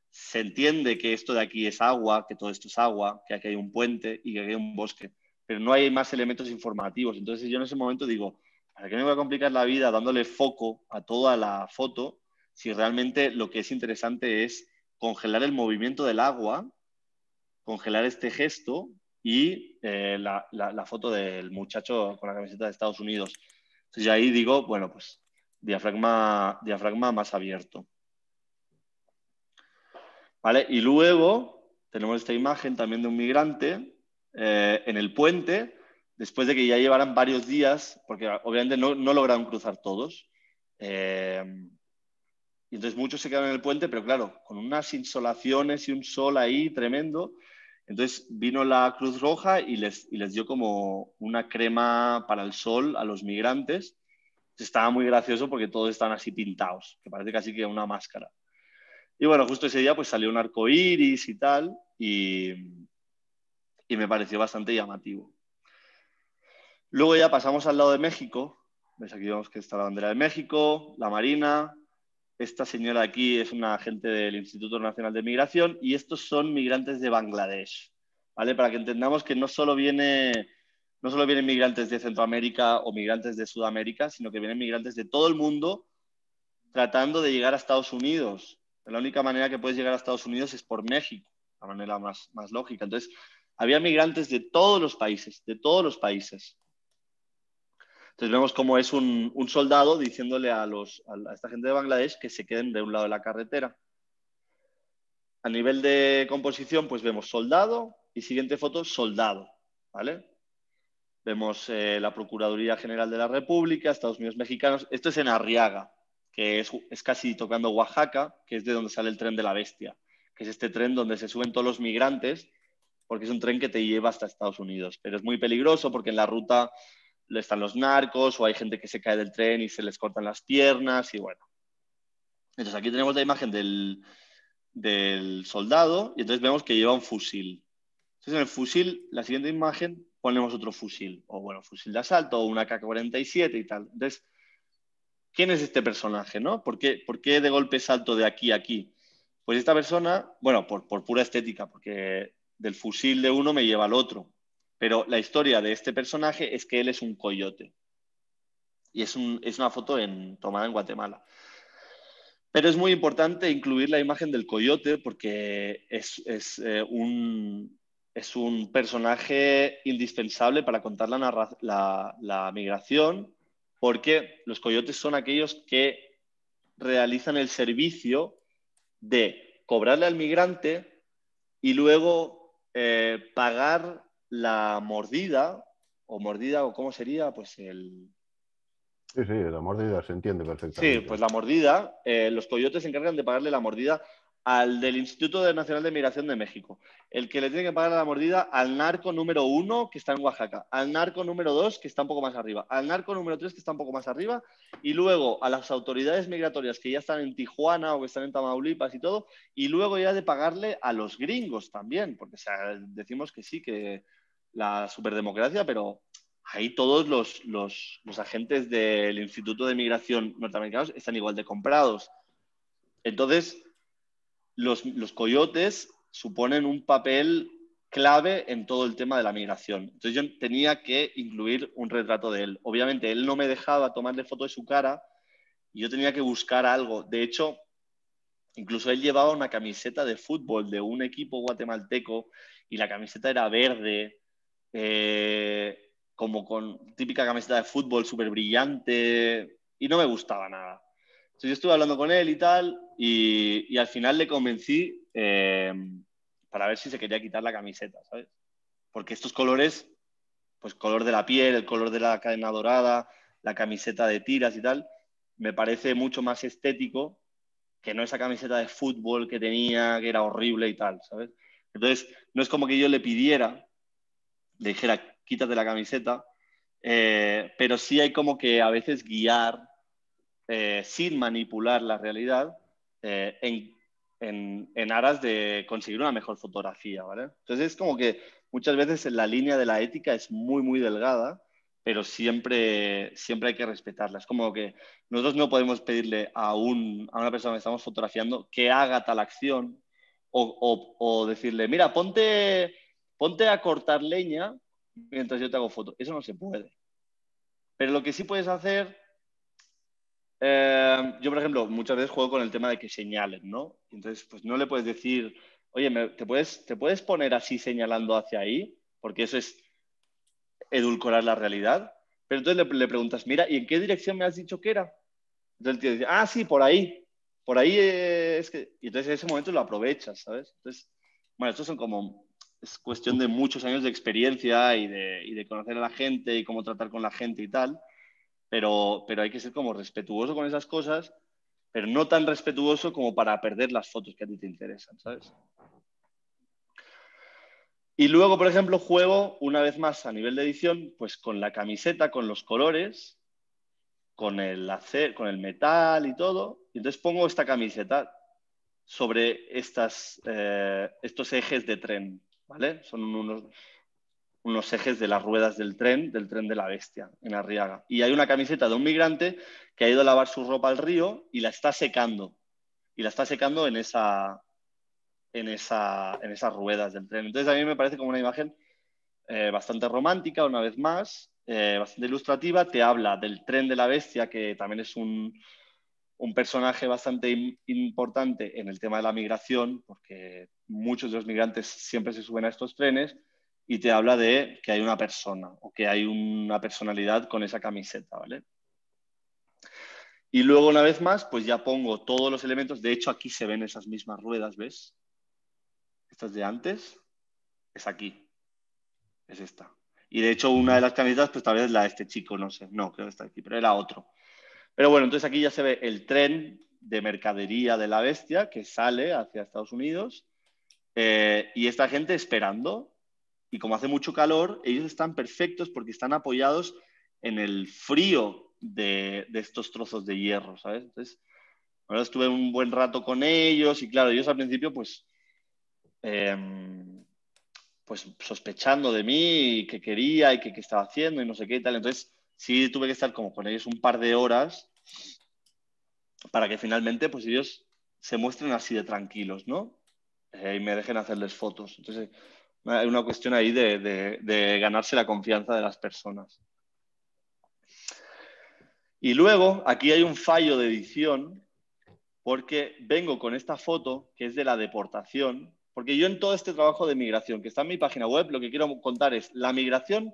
[SPEAKER 2] se entiende que esto de aquí es agua, que todo esto es agua, que aquí hay un puente y que aquí hay un bosque, pero no hay más elementos informativos. Entonces yo en ese momento digo, ¿para qué me voy a complicar la vida dándole foco a toda la foto si realmente lo que es interesante es congelar el movimiento del agua, congelar este gesto y la foto del muchacho con la camiseta de Estados Unidos? Entonces ya ahí digo, bueno, pues diafragma más abierto. ¿Vale? Y luego tenemos esta imagen también de un migrante en el puente, después de que ya llevaran varios días, porque obviamente no lograron cruzar todos. Y entonces muchos se quedaron en el puente, pero claro, con unas insolaciones y un sol ahí tremendo. Entonces vino la Cruz Roja y les dio como una crema para el sol a los migrantes. Entonces estaba muy gracioso porque todos están así pintados, que parece casi que una máscara. Y bueno, justo ese día pues salió un arco iris y tal, y me pareció bastante llamativo. Luego ya pasamos al lado de México. ¿Ves? Aquí vemos que está la bandera de México, la Marina. Esta señora aquí es una agente del Instituto Nacional de Migración y estos son migrantes de Bangladesh, ¿vale? Para que entendamos que no solo vienen migrantes de Centroamérica o migrantes de Sudamérica, sino que vienen migrantes de todo el mundo tratando de llegar a Estados Unidos. La única manera que puedes llegar a Estados Unidos es por México, la manera más lógica. Entonces, había migrantes de todos los países, de todos los países. Entonces vemos cómo es un soldado diciéndole a esta gente de Bangladesh que se queden de un lado de la carretera. A nivel de composición, pues vemos soldado y siguiente foto, soldado, ¿vale? Vemos la Procuraduría General de la República, Estados Unidos mexicanos. Esto es en Arriaga, que es casi tocando Oaxaca, que es de donde sale el tren de la bestia, que es este tren donde se suben todos los migrantes, porque es un tren que te lleva hasta Estados Unidos. Pero es muy peligroso porque en la ruta están los narcos o hay gente que se cae del tren y se les cortan las piernas y bueno. Entonces aquí tenemos la imagen del soldado y entonces vemos que lleva un fusil. Entonces en el fusil, la siguiente imagen, ponemos otro fusil, o bueno, fusil de asalto o una AK-47 y tal. Entonces, ¿quién es este personaje, no? ¿Por qué de golpe salto de aquí a aquí? Pues esta persona, bueno, por pura estética, porque del fusil de uno me lleva al otro. Pero la historia de este personaje es que él es un coyote. Y es una foto tomada en Guatemala. Pero es muy importante incluir la imagen del coyote porque es un personaje indispensable para contar la migración, porque los coyotes son aquellos que realizan el servicio de cobrarle al migrante y luego pagar la mordida, o cómo sería, pues
[SPEAKER 1] Sí, sí, la mordida se entiende
[SPEAKER 2] Sí,
[SPEAKER 1] perfectamente.
[SPEAKER 2] pues la mordida, los coyotes se encargan de pagarle la mordida al del Instituto Nacional de Migración de México, el que le tiene que pagar la mordida al narco número 1 que está en Oaxaca, al narco número 2 que está un poco más arriba, al narco número 3 que está un poco más arriba y luego a las autoridades migratorias que ya están en Tijuana o que están en Tamaulipas y todo, y luego ya de pagarle a los gringos también, porque o sea, decimos que sí, que la superdemocracia, pero ahí todos los agentes del Instituto de Migración norteamericanos están igual de comprados. Entonces, los coyotes suponen un papel clave en todo el tema de la migración. Entonces yo tenía que incluir un retrato de él. Obviamente él no me dejaba tomarle foto de su cara y yo tenía que buscar algo. De hecho, incluso él llevaba una camiseta de fútbol de un equipo guatemalteco y la camiseta era verde, como con típica camiseta de fútbol súper brillante y no me gustaba nada. Entonces yo estuve hablando con él y tal y al final le convencí para ver si se quería quitar la camiseta, ¿sabes? Porque estos colores, pues color de la piel, el color de la cadena dorada, la camiseta de tiras y tal, me parece mucho más estético que no esa camiseta de fútbol que tenía, que era horrible y tal, ¿sabes? Entonces, no es como que yo le pidiera, le dijera, quítate la camiseta, pero sí hay como que a veces guiar sin manipular la realidad en en aras de conseguir una mejor fotografía, ¿vale? Entonces es como que muchas veces la línea de la ética es muy, muy delgada, pero siempre hay que respetarla. Es como que nosotros no podemos pedirle a una persona que estamos fotografiando que haga tal acción o decirle, mira, ponte a cortar leña mientras yo te hago foto. Eso no se puede. Pero lo que sí puedes hacer, yo, por ejemplo, muchas veces juego con el tema de que señalen, ¿no? Entonces, pues no le puedes decir, oye, ¿te puedes poner así señalando hacia ahí? Porque eso es edulcorar la realidad. Pero entonces le preguntas, mira, ¿y en qué dirección me has dicho que era? Entonces el tío dice, ah, sí, por ahí. Por ahí es que... Y entonces en ese momento lo aprovechas, ¿sabes? Entonces, bueno, estos son como... Es cuestión de muchos años de experiencia y de conocer a la gente y cómo tratar con la gente y tal. Pero hay que ser como respetuoso con esas cosas, pero no tan respetuoso como para perder las fotos que a ti te interesan, ¿sabes? Y luego, por ejemplo, juego una vez más a nivel de edición, pues con la camiseta, con los colores, con el acero, con el metal y todo. Y entonces pongo esta camiseta sobre estos ejes de tren, ¿vale? Son unos ejes de las ruedas del tren de la Bestia, en Arriaga. Y hay una camiseta de un migrante que ha ido a lavar su ropa al río y la está secando. Y la está secando en esas ruedas del tren. Entonces a mí me parece como una imagen bastante romántica, una vez más, bastante ilustrativa. Te habla del tren de la Bestia, que también es un personaje bastante importante en el tema de la migración, porque muchos de los migrantes siempre se suben a estos trenes, y te habla de que hay una persona o que hay una personalidad con esa camiseta, ¿vale? Y luego, una vez más, pues ya pongo todos los elementos. De hecho, aquí se ven esas mismas ruedas, ¿ves? Estas de antes, es aquí, es esta. Y de hecho, una de las camisetas, pues tal vez es la de este chico, no sé, no, creo que está aquí, pero era otro. Pero bueno, entonces aquí ya se ve el tren de mercadería de la Bestia que sale hacia Estados Unidos y esta gente esperando. Y como hace mucho calor, ellos están perfectos porque están apoyados en el frío de estos trozos de hierro, ¿sabes? Entonces, ahora estuve un buen rato con ellos y claro, ellos al principio eh, pues sospechando de mí y qué quería y qué estaba haciendo y no sé qué y tal. Entonces sí tuve que estar como con ellos un par de horas para que finalmente pues ellos se muestren así de tranquilos, ¿no? Y me dejen hacerles fotos. Entonces hay una cuestión ahí de ganarse la confianza de las personas. Y luego aquí hay un fallo de edición porque vengo con esta foto que es de la deportación, porque yo en todo este trabajo de migración que está en mi página web lo que quiero contar es la migración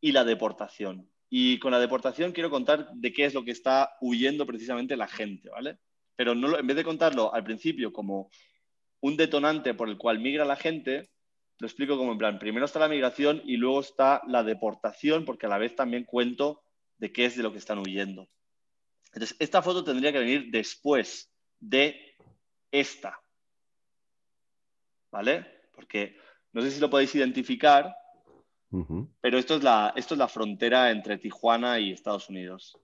[SPEAKER 2] y la deportación. Y con la deportación quiero contar de qué es lo que está huyendo precisamente la gente, ¿vale? Pero no, en vez de contarlo al principio como un detonante por el cual migra la gente, lo explico como en plan, primero está la migración y luego está la deportación, porque a la vez también cuento de qué es de lo que están huyendo. Entonces, esta foto tendría que venir después de esta, ¿vale? Porque no sé si lo podéis identificar, pero esto es la frontera entre Tijuana y Estados Unidos.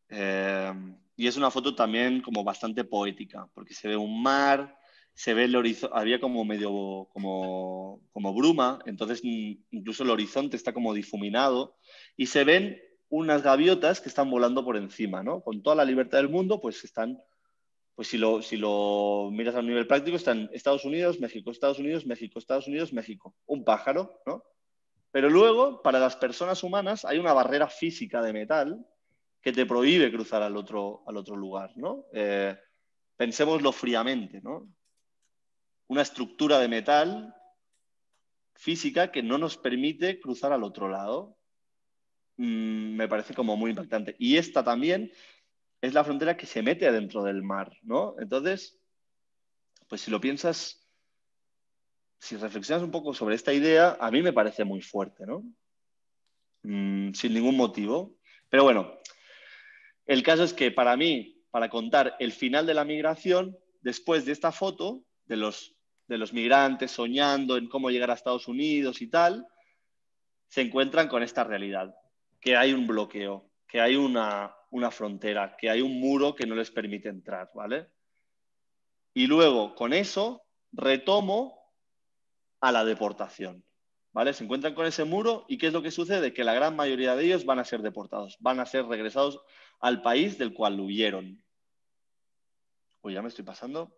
[SPEAKER 2] Y es una foto también como bastante poética, porque se ve un mar, se ve el horizonte, había como medio como bruma, entonces incluso el horizonte está como difuminado y se ven unas gaviotas que están volando por encima, ¿no? Con toda la libertad del mundo, pues están, pues si lo miras a un nivel práctico, están Estados Unidos, México, Estados Unidos, México, Estados Unidos, México. Un pájaro, ¿no? Pero luego, para las personas humanas, hay una barrera física de metal que te prohíbe cruzar al otro lugar, ¿no? Pensémoslo fríamente, ¿no? Una estructura de metal física que no nos permite cruzar al otro lado. Me parece como muy impactante. Y esta también es la frontera que se mete adentro del mar, ¿no? Entonces, pues si lo piensas, si reflexionas un poco sobre esta idea, a mí me parece muy fuerte, ¿no? Sin ningún motivo. Pero bueno, el caso es que para mí, para contar el final de la migración, después de esta foto de los migrantes soñando en cómo llegar a Estados Unidos y tal, se encuentran con esta realidad, que hay un bloqueo, que hay una frontera, que hay un muro que no les permite entrar, ¿vale? Y luego, con eso, retomo a la deportación. ¿Vale? Se encuentran con ese muro y ¿qué es lo que sucede? Que la gran mayoría de ellos van a ser deportados, van a ser regresados al país del cual huyeron. Uy, ya me estoy pasando,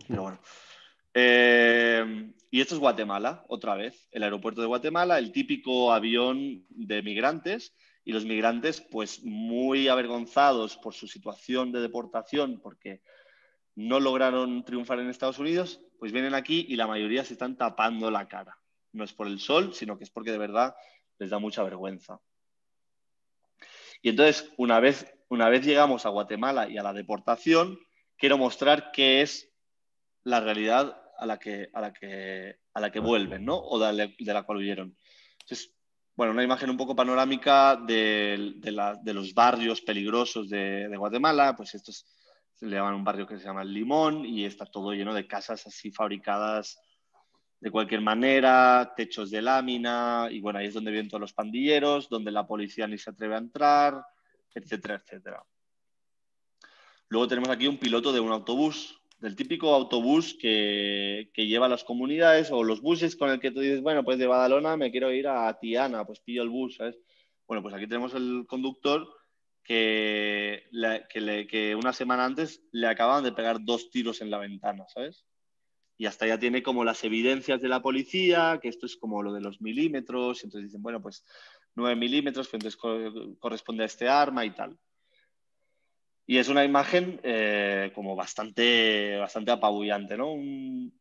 [SPEAKER 2] pero bueno. Y esto es Guatemala, otra vez, el aeropuerto de Guatemala, el típico avión de migrantes, y los migrantes, pues muy avergonzados por su situación de deportación, porque no lograron triunfar en Estados Unidos, pues vienen aquí y la mayoría se están tapando la cara. No es por el sol, sino que es porque de verdad les da mucha vergüenza. Y entonces, una vez llegamos a Guatemala y a la deportación, quiero mostrar qué es la realidad a la que vuelven, ¿no? O de la cual huyeron. Entonces, bueno, una imagen un poco panorámica de los barrios peligrosos de Guatemala, pues estos se le llaman un barrio que se llama El Limón y está todo lleno de casas así fabricadas de cualquier manera, techos de lámina, y bueno, ahí es donde viven todos los pandilleros, donde la policía ni se atreve a entrar, etcétera, etcétera. Luego tenemos aquí un piloto de un autobús, del típico autobús que lleva a las comunidades o los buses con el que tú dices, bueno, pues de Badalona me quiero ir a Tiana, pues pillo el bus, ¿sabes? Bueno, pues aquí tenemos el conductor que una semana antes le acaban de pegar 2 tiros en la ventana, ¿sabes? Y hasta ya tiene como las evidencias de la policía, que esto es como lo de los milímetros, y entonces dicen, bueno, pues 9 milímetros, pues entonces corresponde a este arma y tal. Y es una imagen como bastante apabullante, ¿no? Un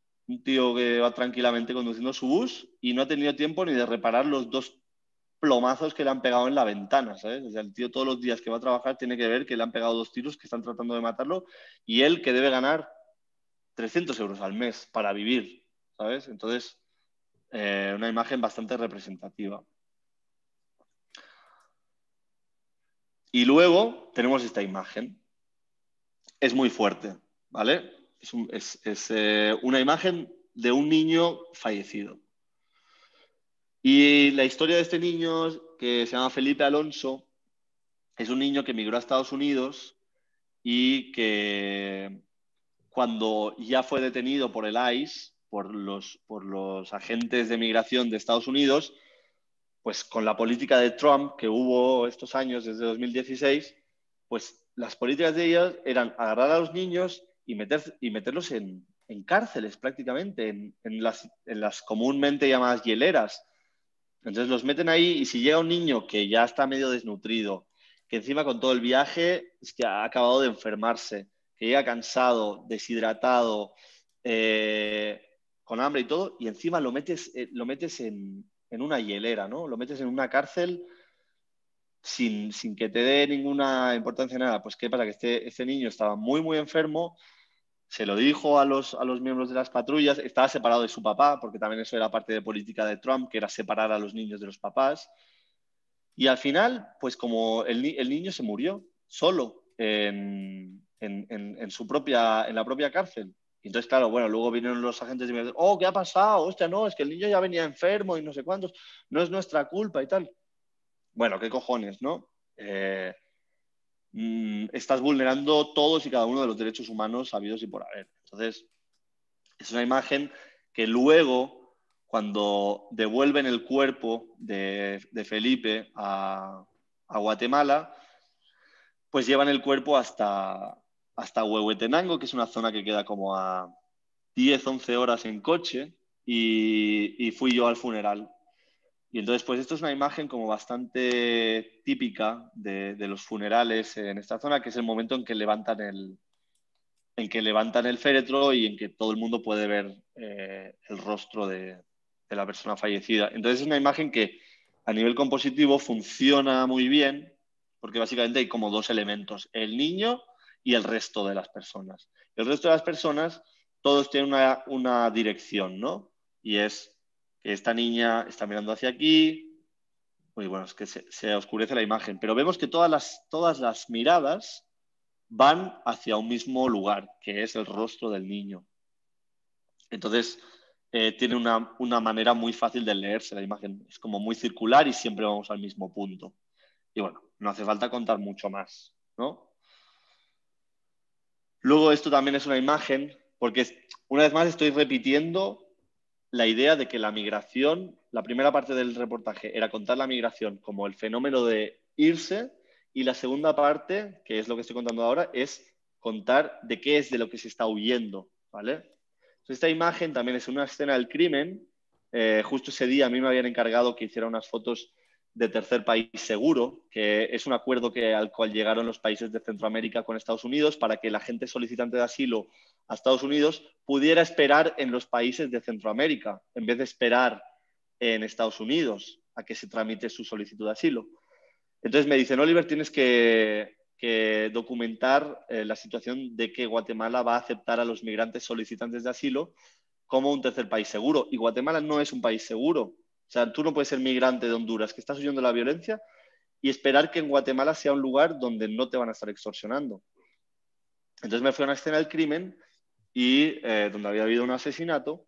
[SPEAKER 2] tío que va tranquilamente conduciendo su bus y no ha tenido tiempo ni de reparar los 2 plomazos que le han pegado en la ventana, ¿sabes? O sea, el tío todos los días que va a trabajar tiene que ver que le han pegado 2 tiros que están tratando de matarlo y él que debe ganar 300 euros al mes para vivir, ¿sabes? Entonces, una imagen bastante representativa. Y luego tenemos esta imagen. Es muy fuerte, ¿vale? Es una imagen de un niño fallecido. Y la historia de este niño, que se llama Felipe Alonso, es un niño que emigró a Estados Unidos y que cuando ya fue detenido por el ICE, por los agentes de migración de Estados Unidos, pues con la política de Trump que hubo estos años, desde 2016, pues las políticas de ellos eran agarrar a los niños y meterlos en cárceles prácticamente, en las comúnmente llamadas hieleras. Entonces los meten ahí y si llega un niño que ya está medio desnutrido, que encima con todo el viaje es que ha acabado de enfermarse, que llega cansado, deshidratado, con hambre y todo, y encima lo metes en una hielera, ¿no? Lo metes en una cárcel sin que te dé ninguna importancia nada. Pues ¿qué pasa? Que este niño estaba muy, muy enfermo, se lo dijo a los miembros de las patrullas, estaba separado de su papá, porque también eso era parte de política de Trump, que era separar a los niños de los papás. Y al final, pues como el niño se murió solo en la propia cárcel. Y entonces, claro, bueno, luego vinieron los agentes y me dicen, oh, ¿qué ha pasado? Hostia, no, es que el niño ya venía enfermo y no sé cuántos, no es nuestra culpa y tal. Bueno, qué cojones, ¿no? Estás vulnerando todos y cada uno de los derechos humanos habidos y por haber. Entonces, es una imagen que luego, cuando devuelven el cuerpo de Felipe a Guatemala, pues llevan el cuerpo hasta Huehuetenango, que es una zona que queda como a 10, 11 horas en coche, y fui yo al funeral. Y entonces, pues esto es una imagen como bastante típica de los funerales en esta zona, que es el momento en que levantan el féretro y en que todo el mundo puede ver el rostro de la persona fallecida. Entonces es una imagen que a nivel compositivo funciona muy bien, porque básicamente hay como 2 elementos, el niño y el resto de las personas. El resto de las personas, todos tienen una dirección, ¿no? Y es que esta niña está mirando hacia aquí, muy bueno, es que se oscurece la imagen, pero vemos que todas las miradas van hacia un mismo lugar, que es el rostro del niño. Entonces, tiene una manera muy fácil de leerse la imagen. Es como muy circular y siempre vamos al mismo punto. Y bueno, no hace falta contar mucho más, ¿no? Luego, esto también es una imagen porque una vez más estoy repitiendo la idea de que la migración, la primera parte del reportaje era contar la migración como el fenómeno de irse, y la segunda parte, que es lo que estoy contando ahora, es contar de qué es de lo que se está huyendo, ¿vale? Entonces, esta imagen también es una escena del crimen. Justo ese día a mí me habían encargado que hiciera unas fotos de tercer país seguro, que es un acuerdo al cual llegaron los países de Centroamérica con Estados Unidos para que la gente solicitante de asilo a Estados Unidos pudiera esperar en los países de Centroamérica en vez de esperar en Estados Unidos a que se tramite su solicitud de asilo. Entonces me dicen, Oliver, tienes que documentar la situación de que Guatemala va a aceptar a los migrantes solicitantes de asilo como un tercer país seguro. Y Guatemala no es un país seguro. O sea, tú no puedes ser migrante de Honduras que estás huyendo de la violencia y esperar que en Guatemala sea un lugar donde no te van a estar extorsionando. Entonces me fui a una escena del crimen y donde había habido un asesinato.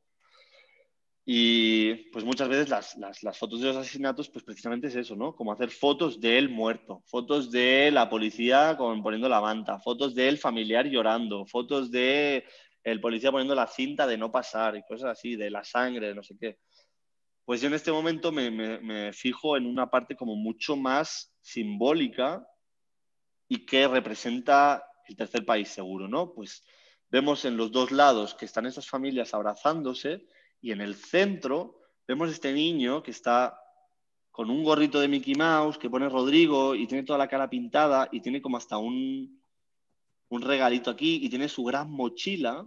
[SPEAKER 2] Y pues muchas veces las fotos de los asesinatos, pues precisamente es eso, ¿no? Como hacer fotos de él muerto, fotos de la policía poniendo la manta, fotos del familiar llorando, fotos de el policía poniendo la cinta de no pasar y cosas así, de la sangre, de no sé qué. Pues yo en este momento me fijo en una parte como mucho más simbólica y que representa el tercer país seguro, ¿no? Pues vemos en los dos lados que están esas familias abrazándose y en el centro vemos este niño que está con un gorrito de Mickey Mouse que pone Rodrigo y tiene toda la cara pintada y tiene como hasta un regalito aquí y tiene su gran mochila,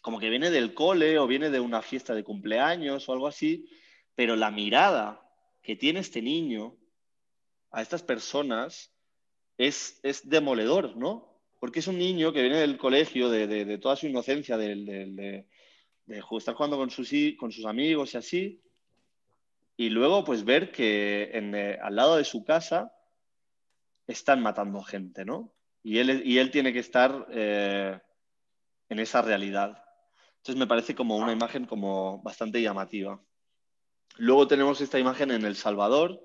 [SPEAKER 2] como que viene del cole o viene de una fiesta de cumpleaños o algo así, pero la mirada que tiene este niño a estas personas es demoledor, ¿no? Porque es un niño que viene del colegio, de toda su inocencia, de estar jugando con sus amigos y así, y luego pues ver que al lado de su casa están matando gente, ¿no? Y él tiene que estar en esa realidad. Entonces me parece como una imagen como bastante llamativa. Luego tenemos esta imagen en El Salvador,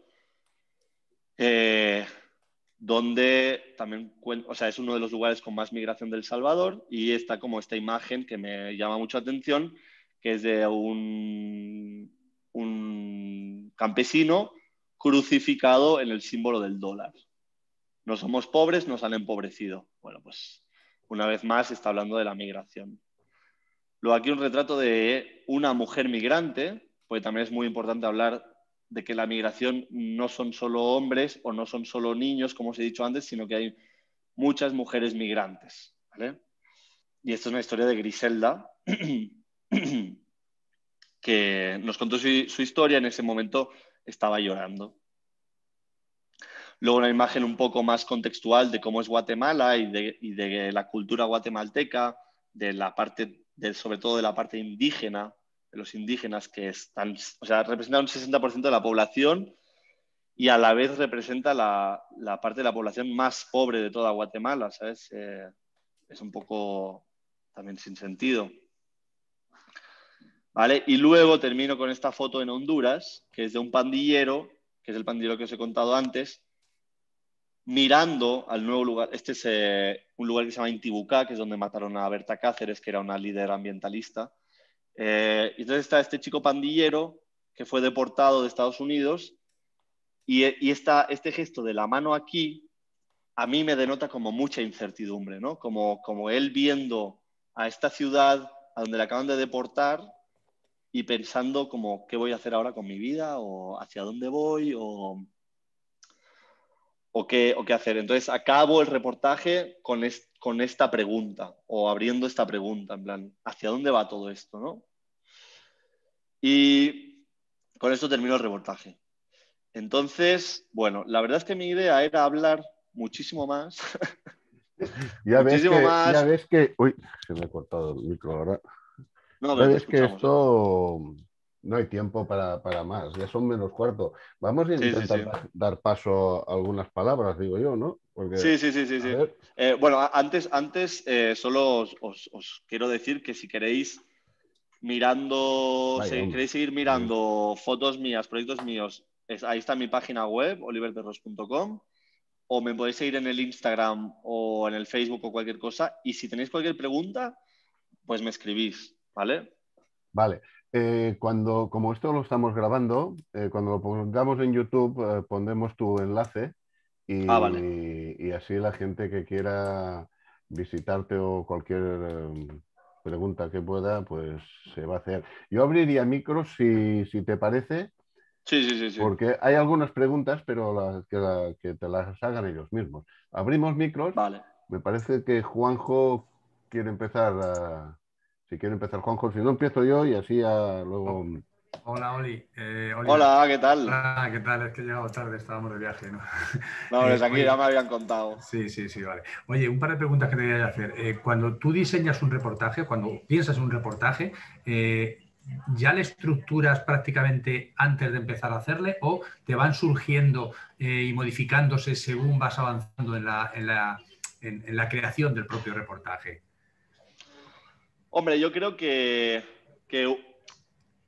[SPEAKER 2] donde también, o sea, es uno de los lugares con más migración del Salvador y está como esta imagen que me llama mucho la atención, que es de un campesino crucificado en el símbolo del dólar. No somos pobres, nos han empobrecido. Bueno, pues una vez más está hablando de la migración. Luego aquí un retrato de una mujer migrante, porque también es muy importante hablar de que la migración no son solo hombres o no son solo niños, como os he dicho antes, sino que hay muchas mujeres migrantes, ¿vale? Y esto es una historia de Griselda, que nos contó su historia, en ese momento estaba llorando. Luego una imagen un poco más contextual de cómo es Guatemala y de la cultura guatemalteca, de la parte, sobre todo de la parte indígena, de los indígenas que están, o sea, representan un 60% de la población y a la vez representa la parte de la población más pobre de toda Guatemala, ¿sabes? Es un poco también sin sentido. ¿Vale? Y luego termino con esta foto en Honduras, que es de un pandillero, que es el pandillero que os he contado antes, mirando al nuevo lugar. Este es un lugar que se llama Intibucá, que es donde mataron a Berta Cáceres, que era una líder ambientalista. Entonces está este chico pandillero que fue deportado de Estados Unidos y este gesto de la mano aquí a mí me denota como mucha incertidumbre, ¿no? Como él viendo a esta ciudad a donde le acaban de deportar y pensando como qué voy a hacer ahora con mi vida o hacia dónde voy o qué hacer. Entonces acabo el reportaje con esta pregunta o abriendo esta pregunta, en plan, ¿hacia dónde va todo esto, no? Y con esto termino el reportaje. Entonces, bueno, la verdad es que mi idea era hablar muchísimo más.
[SPEAKER 1] Ya
[SPEAKER 2] muchísimo más.
[SPEAKER 1] ves que... Uy, se me ha cortado el micro ahora.
[SPEAKER 2] No,
[SPEAKER 1] Ya
[SPEAKER 2] pero te
[SPEAKER 1] ves que
[SPEAKER 2] escuchamos.
[SPEAKER 1] esto no hay tiempo para más, ya son menos cuarto. Vamos a
[SPEAKER 2] Sí, sí,
[SPEAKER 1] intentar
[SPEAKER 2] sí.
[SPEAKER 1] dar paso a algunas palabras, digo yo, ¿no? Porque,
[SPEAKER 2] Sí, sí, sí, sí,
[SPEAKER 1] a
[SPEAKER 2] sí.
[SPEAKER 1] ver,
[SPEAKER 2] Bueno, antes solo os quiero decir que si queréis
[SPEAKER 1] vaya,
[SPEAKER 2] si
[SPEAKER 1] hombre.
[SPEAKER 2] queréis seguir mirando fotos mías, proyectos míos, ahí está mi página web, oliverterros.com, o me podéis seguir en el Instagram o en el Facebook o cualquier cosa. Y si tenéis cualquier pregunta, pues me escribís, ¿vale?
[SPEAKER 1] Vale. Como esto lo estamos grabando, cuando lo pongamos en YouTube, pondremos tu enlace
[SPEAKER 2] Vale.
[SPEAKER 1] y así la gente que quiera visitarte o cualquier pregunta que pueda, pues se va a hacer. Yo abriría micros si te parece,
[SPEAKER 2] Sí, sí, sí, sí.
[SPEAKER 1] porque hay algunas preguntas, pero que te las hagan ellos mismos. Abrimos micros.
[SPEAKER 2] Vale.
[SPEAKER 1] Me parece que Juanjo quiere empezar. Si quiere empezar Juanjo, si no empiezo yo y así luego.
[SPEAKER 4] Hola, Oli. Oliver.
[SPEAKER 2] Hola, ¿qué tal?
[SPEAKER 4] Hola, ¿qué tal? Es que he llegado tarde, estábamos de viaje, ¿no?
[SPEAKER 2] No, pues aquí
[SPEAKER 4] Oye,
[SPEAKER 2] ya me habían contado.
[SPEAKER 4] sí, vale. Oye, un par de preguntas que te voy a hacer. Cuando tú diseñas un reportaje, cuando piensas en un reportaje, ¿ya le estructuras prácticamente antes de empezar a hacerle o te van surgiendo y modificándose según vas avanzando en la creación del propio reportaje?
[SPEAKER 2] Hombre, yo creo que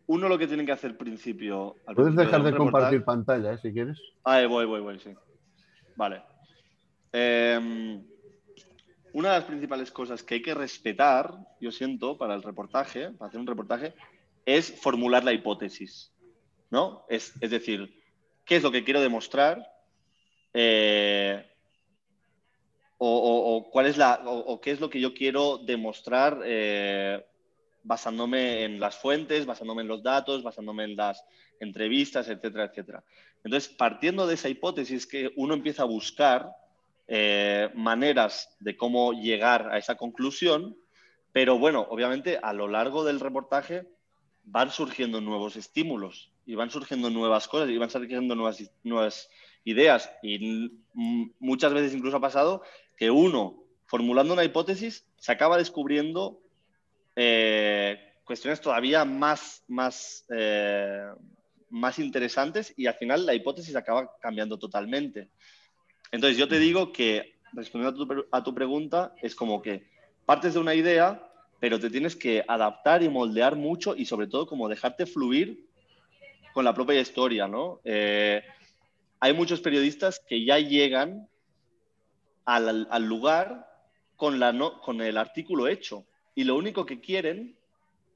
[SPEAKER 2] uno lo que tiene que hacer al
[SPEAKER 1] Puedes
[SPEAKER 2] principio de
[SPEAKER 1] dejar
[SPEAKER 2] un
[SPEAKER 1] de
[SPEAKER 2] reportaje...
[SPEAKER 1] compartir pantalla, si quieres.
[SPEAKER 2] Voy, sí. Vale. Una de las principales cosas que hay que respetar, yo siento, para el reportaje, para hacer un reportaje, es formular la hipótesis, ¿no? Es decir, ¿qué es lo que quiero demostrar? Cuál es qué es lo que yo quiero demostrar basándome en las fuentes, basándome en los datos, basándome en las entrevistas, etcétera, etcétera. Entonces, partiendo de esa hipótesis, que uno empieza a buscar maneras de cómo llegar a esa conclusión, pero bueno, obviamente a lo largo del reportaje van surgiendo nuevos estímulos y van surgiendo nuevas cosas y van surgiendo nuevas ideas y muchas veces incluso ha pasado que uno, formulando una hipótesis, se acaba descubriendo cuestiones todavía más interesantes y al final la hipótesis acaba cambiando totalmente. Entonces yo te digo que, respondiendo a tu pregunta, es como que partes de una idea, pero te tienes que adaptar y moldear mucho y sobre todo como dejarte fluir con la propia historia, ¿no? Hay muchos periodistas que ya llegan al lugar con el artículo hecho y lo único que quieren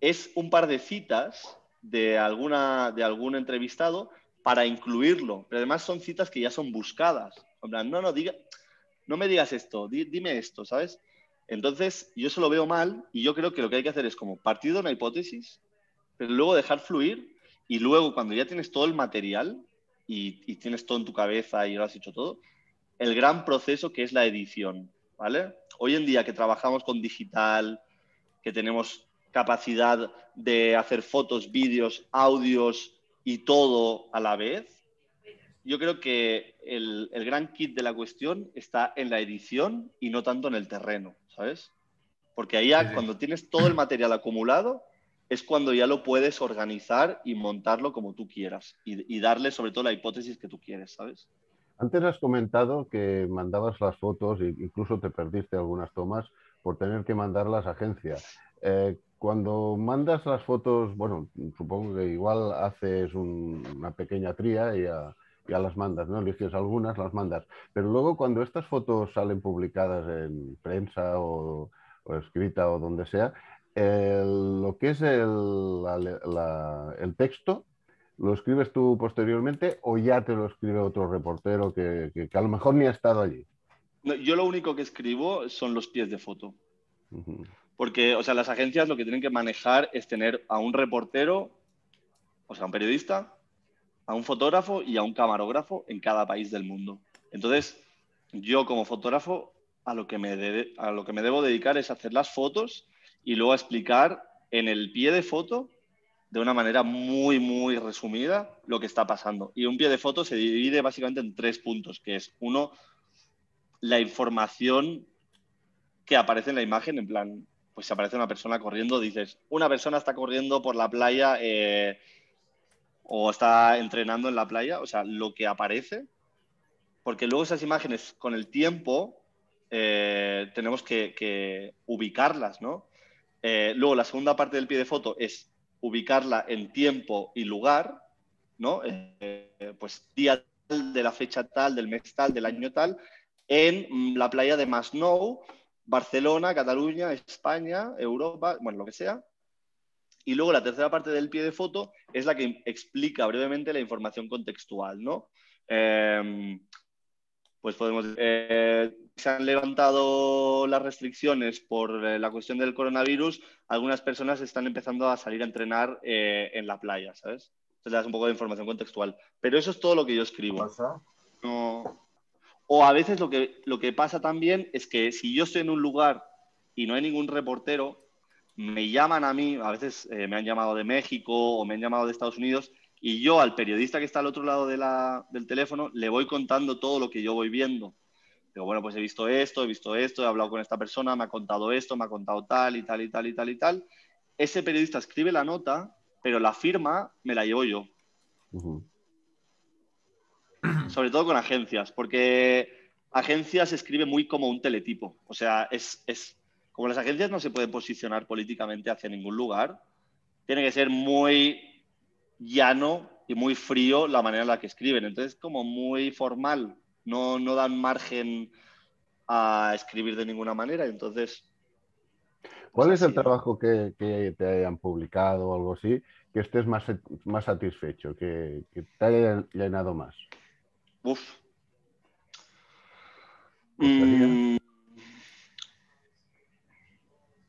[SPEAKER 2] es un par de citas de algún entrevistado para incluirlo, pero además son citas que ya son buscadas. En plan, no me digas esto, dime esto, ¿sabes? Entonces, yo eso lo veo mal y yo creo que lo que hay que hacer es como partir de una hipótesis, pero luego dejar fluir y luego cuando ya tienes todo el material y tienes todo en tu cabeza y lo has hecho todo, el gran proceso que es la edición, ¿vale? Hoy en día que trabajamos con digital, que tenemos capacidad de hacer fotos, vídeos, audios y todo a la vez, yo creo que el gran kit de la cuestión está en la edición y no tanto en el terreno, ¿sabes? Porque ahí ya, cuando tienes todo el material acumulado, es cuando ya lo puedes organizar y montarlo como tú quieras y darle sobre todo la hipótesis que tú quieres, ¿sabes?
[SPEAKER 1] Antes has comentado que mandabas las fotos e incluso te perdiste algunas tomas por tener que mandarlas a agencia. Cuando mandas las fotos, bueno, supongo que igual haces una pequeña tría y ya las mandas, ¿no? Eliges algunas, las mandas. Pero luego cuando estas fotos salen publicadas en prensa o escrita o donde sea, lo que es el texto, ¿lo escribes tú posteriormente o ya te lo escribe otro reportero que a lo mejor ni ha estado allí?
[SPEAKER 2] No, yo lo único que escribo son los pies de foto. Porque, o sea, las agencias lo que tienen que manejar es tener a un reportero, o sea, un periodista, a un fotógrafo y a un camarógrafo en cada país del mundo. Entonces, yo como fotógrafo a lo que me debo dedicar es hacer las fotos y luego explicar en el pie de foto de una manera muy, muy resumida lo que está pasando. Y un pie de foto se divide básicamente en 3 puntos, que es uno, la información que aparece en la imagen, en plan, pues si aparece una persona corriendo, dices, una persona está corriendo por la playa o está entrenando en la playa, o sea, lo que aparece, porque luego esas imágenes con el tiempo tenemos que ubicarlas, ¿no? Luego la segunda parte del pie de foto es ubicarla en tiempo y lugar, ¿no? Pues día tal, de la fecha tal, del mes tal, del año tal, en la playa de Masnou Barcelona, Cataluña, España, Europa, bueno, lo que sea. Y luego la tercera parte del pie de foto es la que explica brevemente la información contextual, ¿no? Pues podemos se han levantado las restricciones por la cuestión del coronavirus, algunas personas están empezando a salir a entrenar en la playa, ¿sabes? Entonces le das un poco de información contextual. Pero eso es todo lo que yo escribo. No... O a veces lo que pasa también es que si yo estoy en un lugar y no hay ningún reportero, me llaman a mí, a veces me han llamado de México o me han llamado de Estados Unidos, y yo al periodista que está al otro lado del teléfono le voy contando todo lo que yo voy viendo. Digo, bueno, pues he visto esto, he hablado con esta persona, me ha contado esto, me ha contado tal y tal y tal y tal y tal. Ese periodista escribe la nota, pero la firma me la llevo yo. Sobre todo con agencias, porque agencias escribe muy como un teletipo. O sea, como las agencias no se pueden posicionar políticamente hacia ningún lugar, tiene que ser muy llano y muy frío la manera en la que escriben. Entonces, como muy formal, no dan margen a escribir de ninguna manera. Entonces,
[SPEAKER 1] ¿Cuál es el
[SPEAKER 2] así, ¿no?
[SPEAKER 1] trabajo que te hayan publicado o algo así, que estés más satisfecho, que te haya llenado más?
[SPEAKER 2] Uf.
[SPEAKER 1] ¿Gustaría?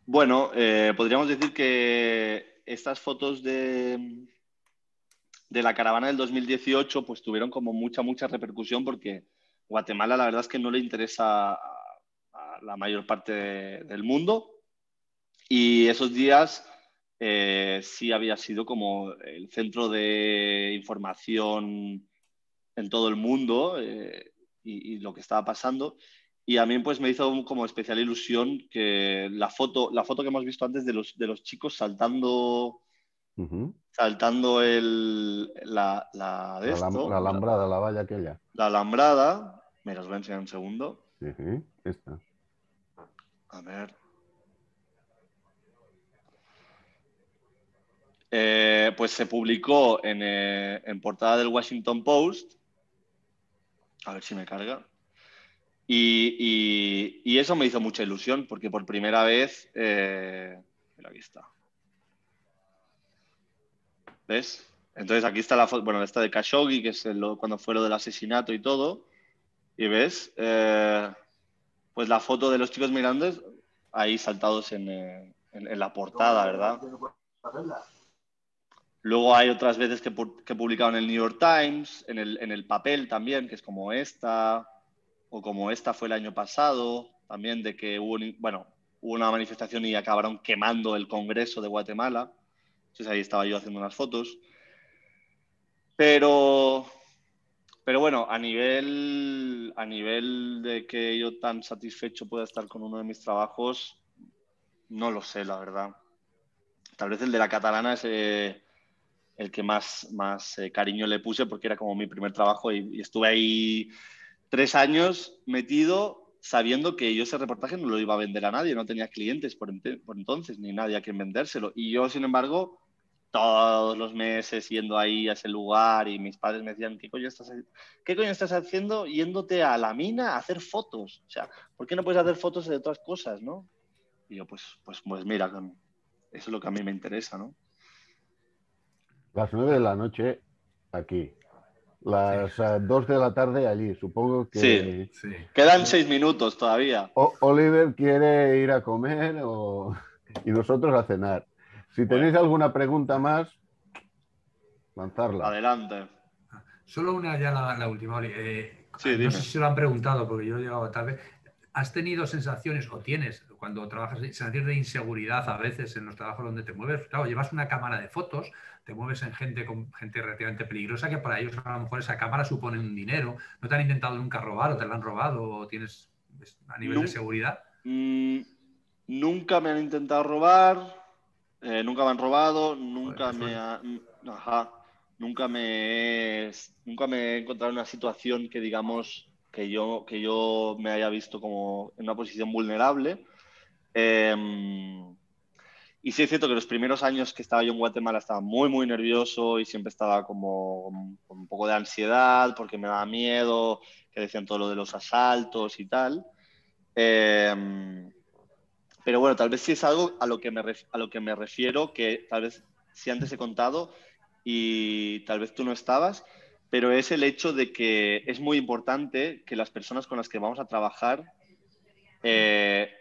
[SPEAKER 2] Bueno, podríamos decir que estas fotos de la caravana del 2018 pues tuvieron como mucha repercusión porque Guatemala la verdad es que no le interesa a la mayor parte del mundo, y esos días sí había sido como el centro de información en todo el mundo, y lo que estaba pasando. Y a mí pues me hizo como especial ilusión que la foto que hemos visto antes de los chicos saltando la de
[SPEAKER 1] La
[SPEAKER 2] esto,
[SPEAKER 1] alambrada, la valla aquella.
[SPEAKER 2] la alambrada. Me los voy a enseñar un segundo.
[SPEAKER 1] Esta.
[SPEAKER 2] A ver. Pues se publicó en portada del Washington Post. A ver si me carga. Y eso me hizo mucha ilusión porque por primera vez... mira, aquí está. ¿Ves? Entonces aquí está la foto, bueno, esta de Khashoggi, que es cuando fue lo del asesinato y todo. Y ves, pues la foto de los chicos mirando ahí saltados en la portada, ¿verdad? Luego hay otras veces que he publicado en el New York Times, en el papel también, que es como esta, o como esta fue el año pasado, también de que hubo una manifestación y acabaron quemando el Congreso de Guatemala. Entonces ahí estaba yo haciendo unas fotos. Pero bueno, a nivel de que yo tan satisfecho pueda estar con uno de mis trabajos, no lo sé, la verdad. Tal vez el de la catalana es el que más cariño le puse porque era como mi primer trabajo, y estuve ahí 3 años metido sabiendo que yo ese reportaje no lo iba a vender a nadie, no tenía clientes por entonces, ni nadie a quien vendérselo. Y yo, sin embargo, todos los meses yendo ahí a ese lugar, y mis padres me decían, ¿qué coño estás haciendo yéndote a la mina a hacer fotos? O sea, ¿por qué no puedes hacer fotos de otras cosas, no? Y yo, pues mira, eso es lo que a mí me interesa, ¿no?
[SPEAKER 1] Las 9 de la noche aquí. Las 2 de la tarde allí. Supongo
[SPEAKER 2] Sí,
[SPEAKER 1] que
[SPEAKER 2] quedan 6 minutos todavía.
[SPEAKER 1] Oliver quiere ir a comer y nosotros a cenar. Si tenéis
[SPEAKER 2] Bueno,
[SPEAKER 1] alguna pregunta más, lanzarla.
[SPEAKER 2] adelante.
[SPEAKER 4] Solo una ya la última, Oli.
[SPEAKER 2] Sí,
[SPEAKER 4] No sé
[SPEAKER 2] dime.
[SPEAKER 4] si se lo han preguntado porque yo he llegado tarde. ¿Has tenido sensaciones o tienes cuando trabajas sensaciones de inseguridad a veces en los trabajos donde te mueves? Claro, llevas una cámara de fotos, te mueves en gente relativamente peligrosa, que para ellos a lo mejor esa cámara supone un dinero. ¿No te han intentado nunca robar o te la han robado o tienes a nivel de
[SPEAKER 2] Nun-
[SPEAKER 4] seguridad?
[SPEAKER 2] mm, Nunca me han intentado robar, nunca me han robado,
[SPEAKER 4] Joder, qué fuerte.
[SPEAKER 2] ajá, nunca me he encontrado en una situación que digamos que yo me haya visto como en una posición vulnerable. Y sí es cierto que los primeros años que estaba yo en Guatemala estaba muy nervioso y siempre estaba como con un poco de ansiedad porque me daba miedo, que decían todo lo de los asaltos y tal. Pero bueno, tal vez sí es algo a lo que me refiero, que tal vez sí antes he contado y tal vez tú no estabas, pero es el hecho de que es muy importante que las personas con las que vamos a trabajar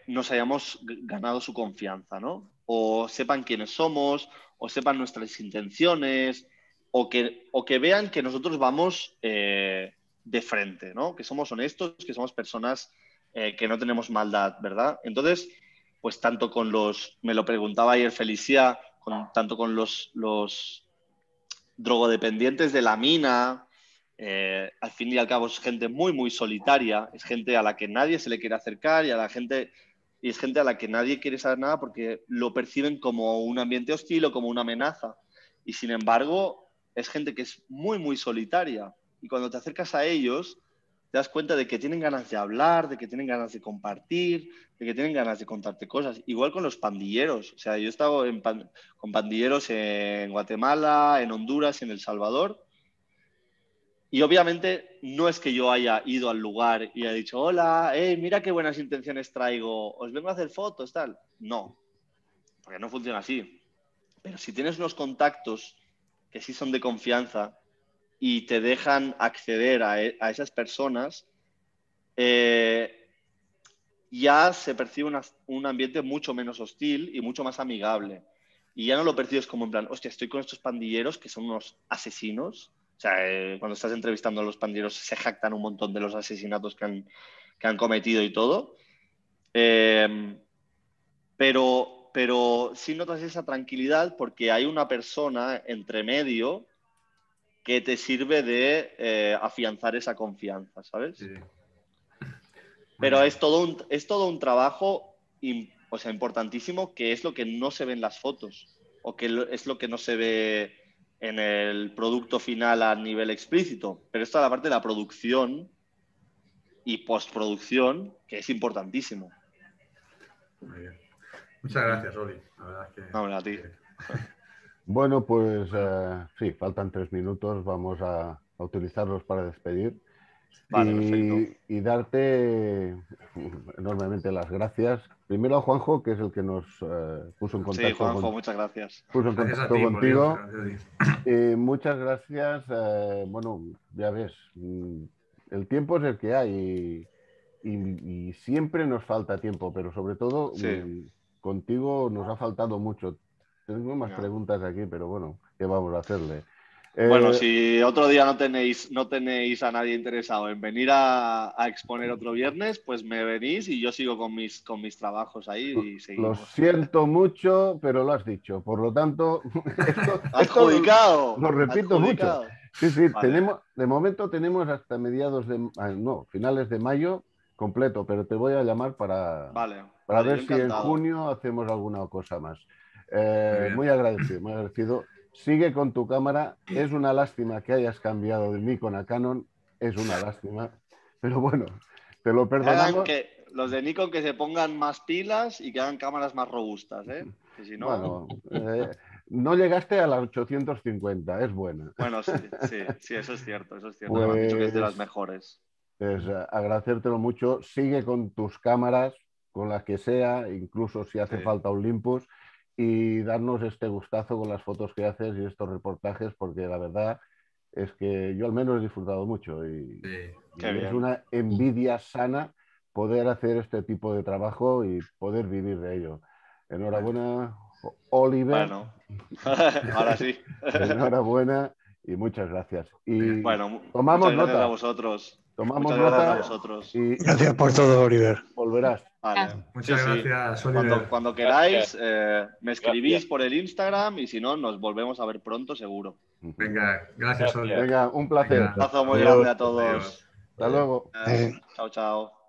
[SPEAKER 2] nos hayamos ganado su confianza, ¿no? O sepan quiénes somos, o sepan nuestras intenciones, o que vean que nosotros vamos de frente, ¿no? Que somos honestos, que somos personas que no tenemos maldad, ¿verdad? Entonces, pues tanto con me lo preguntaba ayer Felicia, tanto con los drogodependientes de la mina, al fin y al cabo es gente muy, muy solitaria, es gente a la que nadie se le quiere acercar y es gente a la que nadie quiere saber nada porque lo perciben como un ambiente hostil o como una amenaza. Y sin embargo, es gente que es muy, muy solitaria. Y cuando te acercas a ellos, te das cuenta de que tienen ganas de hablar, de que tienen ganas de compartir, de que tienen ganas de contarte cosas. Igual con los pandilleros. O sea, yo he estado con pandilleros en Guatemala, en Honduras, en El Salvador. Y obviamente no es que yo haya ido al lugar y haya dicho, hola, mira qué buenas intenciones traigo, os vengo a hacer fotos, tal. No, porque no funciona así. Pero si tienes unos contactos que sí son de confianza y te dejan acceder a esas personas, ya se percibe un ambiente mucho menos hostil y mucho más amigable. Y ya no lo percibes como en plan, hostia, estoy con estos pandilleros que son unos asesinos. O sea, cuando estás entrevistando a los pandilleros se jactan un montón de los asesinatos que han cometido y todo. Pero sí notas esa tranquilidad porque hay una persona entre medio que te sirve de afianzar esa confianza, ¿sabes?
[SPEAKER 4] Sí.
[SPEAKER 2] Pero es todo un trabajo o sea, importantísimo, que es lo que no se ve en las fotos o que es lo que no se ve en el producto final a nivel explícito. Pero esto es la parte de la producción y postproducción, que es importantísimo.
[SPEAKER 4] Muy bien. Muchas gracias, Oli. La verdad es que...
[SPEAKER 2] No, a ti.
[SPEAKER 1] Bueno, pues sí, faltan 3 minutos, vamos a utilizarlos para despedir.
[SPEAKER 2] Vale, perfecto.
[SPEAKER 1] Y darte enormemente las gracias. Primero a Juanjo, que es el que nos puso en
[SPEAKER 2] Sí,
[SPEAKER 1] contacto,
[SPEAKER 2] Juanjo, muchas gracias.
[SPEAKER 1] puso en
[SPEAKER 4] Gracias a
[SPEAKER 1] contacto
[SPEAKER 4] ti, por Dios.
[SPEAKER 1] contigo.
[SPEAKER 4] Gracias a ti.
[SPEAKER 1] Muchas gracias. Bueno, ya ves, el tiempo es el que hay y siempre nos falta tiempo, pero sobre todo
[SPEAKER 2] Sí.
[SPEAKER 1] contigo nos ha faltado mucho. Tengo más
[SPEAKER 2] Ya.
[SPEAKER 1] preguntas aquí, pero bueno, ¿qué vamos a hacerle?
[SPEAKER 2] Bueno, si otro día no tenéis a nadie interesado en venir a exponer otro viernes, pues me venís y yo sigo con mis trabajos ahí y
[SPEAKER 1] Lo
[SPEAKER 2] seguimos.
[SPEAKER 1] siento mucho, pero lo has dicho. Por lo tanto, esto
[SPEAKER 2] ¡Adjudicado!
[SPEAKER 1] lo repito mucho.
[SPEAKER 2] ¡Adjudicado!
[SPEAKER 1] Sí, sí,
[SPEAKER 2] Vale,
[SPEAKER 1] de momento tenemos hasta finales de mayo completo, pero te voy a llamar
[SPEAKER 2] vale,
[SPEAKER 1] para
[SPEAKER 2] vale,
[SPEAKER 1] ver
[SPEAKER 2] yo
[SPEAKER 1] si en
[SPEAKER 2] encantado.
[SPEAKER 1] junio hacemos alguna cosa más.
[SPEAKER 4] Muy bien.
[SPEAKER 1] Muy agradecido, muy agradecido. Sigue con tu cámara. Es una lástima que hayas cambiado de Nikon a Canon. Es una lástima. Pero bueno, te lo perdonamos.
[SPEAKER 2] Los de Nikon que se pongan más pilas y que hagan cámaras más robustas, ¿eh? Que si no...
[SPEAKER 1] Bueno, no llegaste a las 850, es buena.
[SPEAKER 2] Bueno, sí, eso es cierto, eso es cierto. Me han dicho que es de las
[SPEAKER 1] Pues
[SPEAKER 2] mejores.
[SPEAKER 1] agradecértelo mucho. Sigue con tus cámaras, con las que sea, incluso si hace
[SPEAKER 2] Sí.
[SPEAKER 1] falta Olympus, y darnos este gustazo con las fotos que haces y estos reportajes, porque la verdad es que yo al menos he disfrutado mucho y
[SPEAKER 2] Qué
[SPEAKER 1] es
[SPEAKER 2] bien.
[SPEAKER 1] una envidia sana poder hacer este tipo de trabajo y poder vivir de ello. Enhorabuena, Oliver.
[SPEAKER 2] Bueno, ahora sí.
[SPEAKER 1] Enhorabuena y muchas gracias. Y
[SPEAKER 2] Bueno,
[SPEAKER 1] tomamos
[SPEAKER 2] muchas gracias a
[SPEAKER 1] nota,
[SPEAKER 2] vosotros.
[SPEAKER 1] tomamos
[SPEAKER 2] Muchas gracias a
[SPEAKER 1] nota
[SPEAKER 2] vosotros.
[SPEAKER 1] y
[SPEAKER 5] Gracias por todo, Oliver.
[SPEAKER 1] volverás.
[SPEAKER 2] Vale.
[SPEAKER 4] Muchas
[SPEAKER 2] Sí, sí.
[SPEAKER 4] gracias, Oliver.
[SPEAKER 2] Cuando queráis, me escribís por el Instagram y si no, nos volvemos a ver pronto, seguro.
[SPEAKER 4] Venga, gracias, Oliver.
[SPEAKER 1] Venga, un placer.
[SPEAKER 4] Venga,
[SPEAKER 2] Un abrazo muy
[SPEAKER 5] Adiós.
[SPEAKER 2] grande a todos.
[SPEAKER 4] adiós.
[SPEAKER 1] Hasta luego.
[SPEAKER 2] Chao, chao.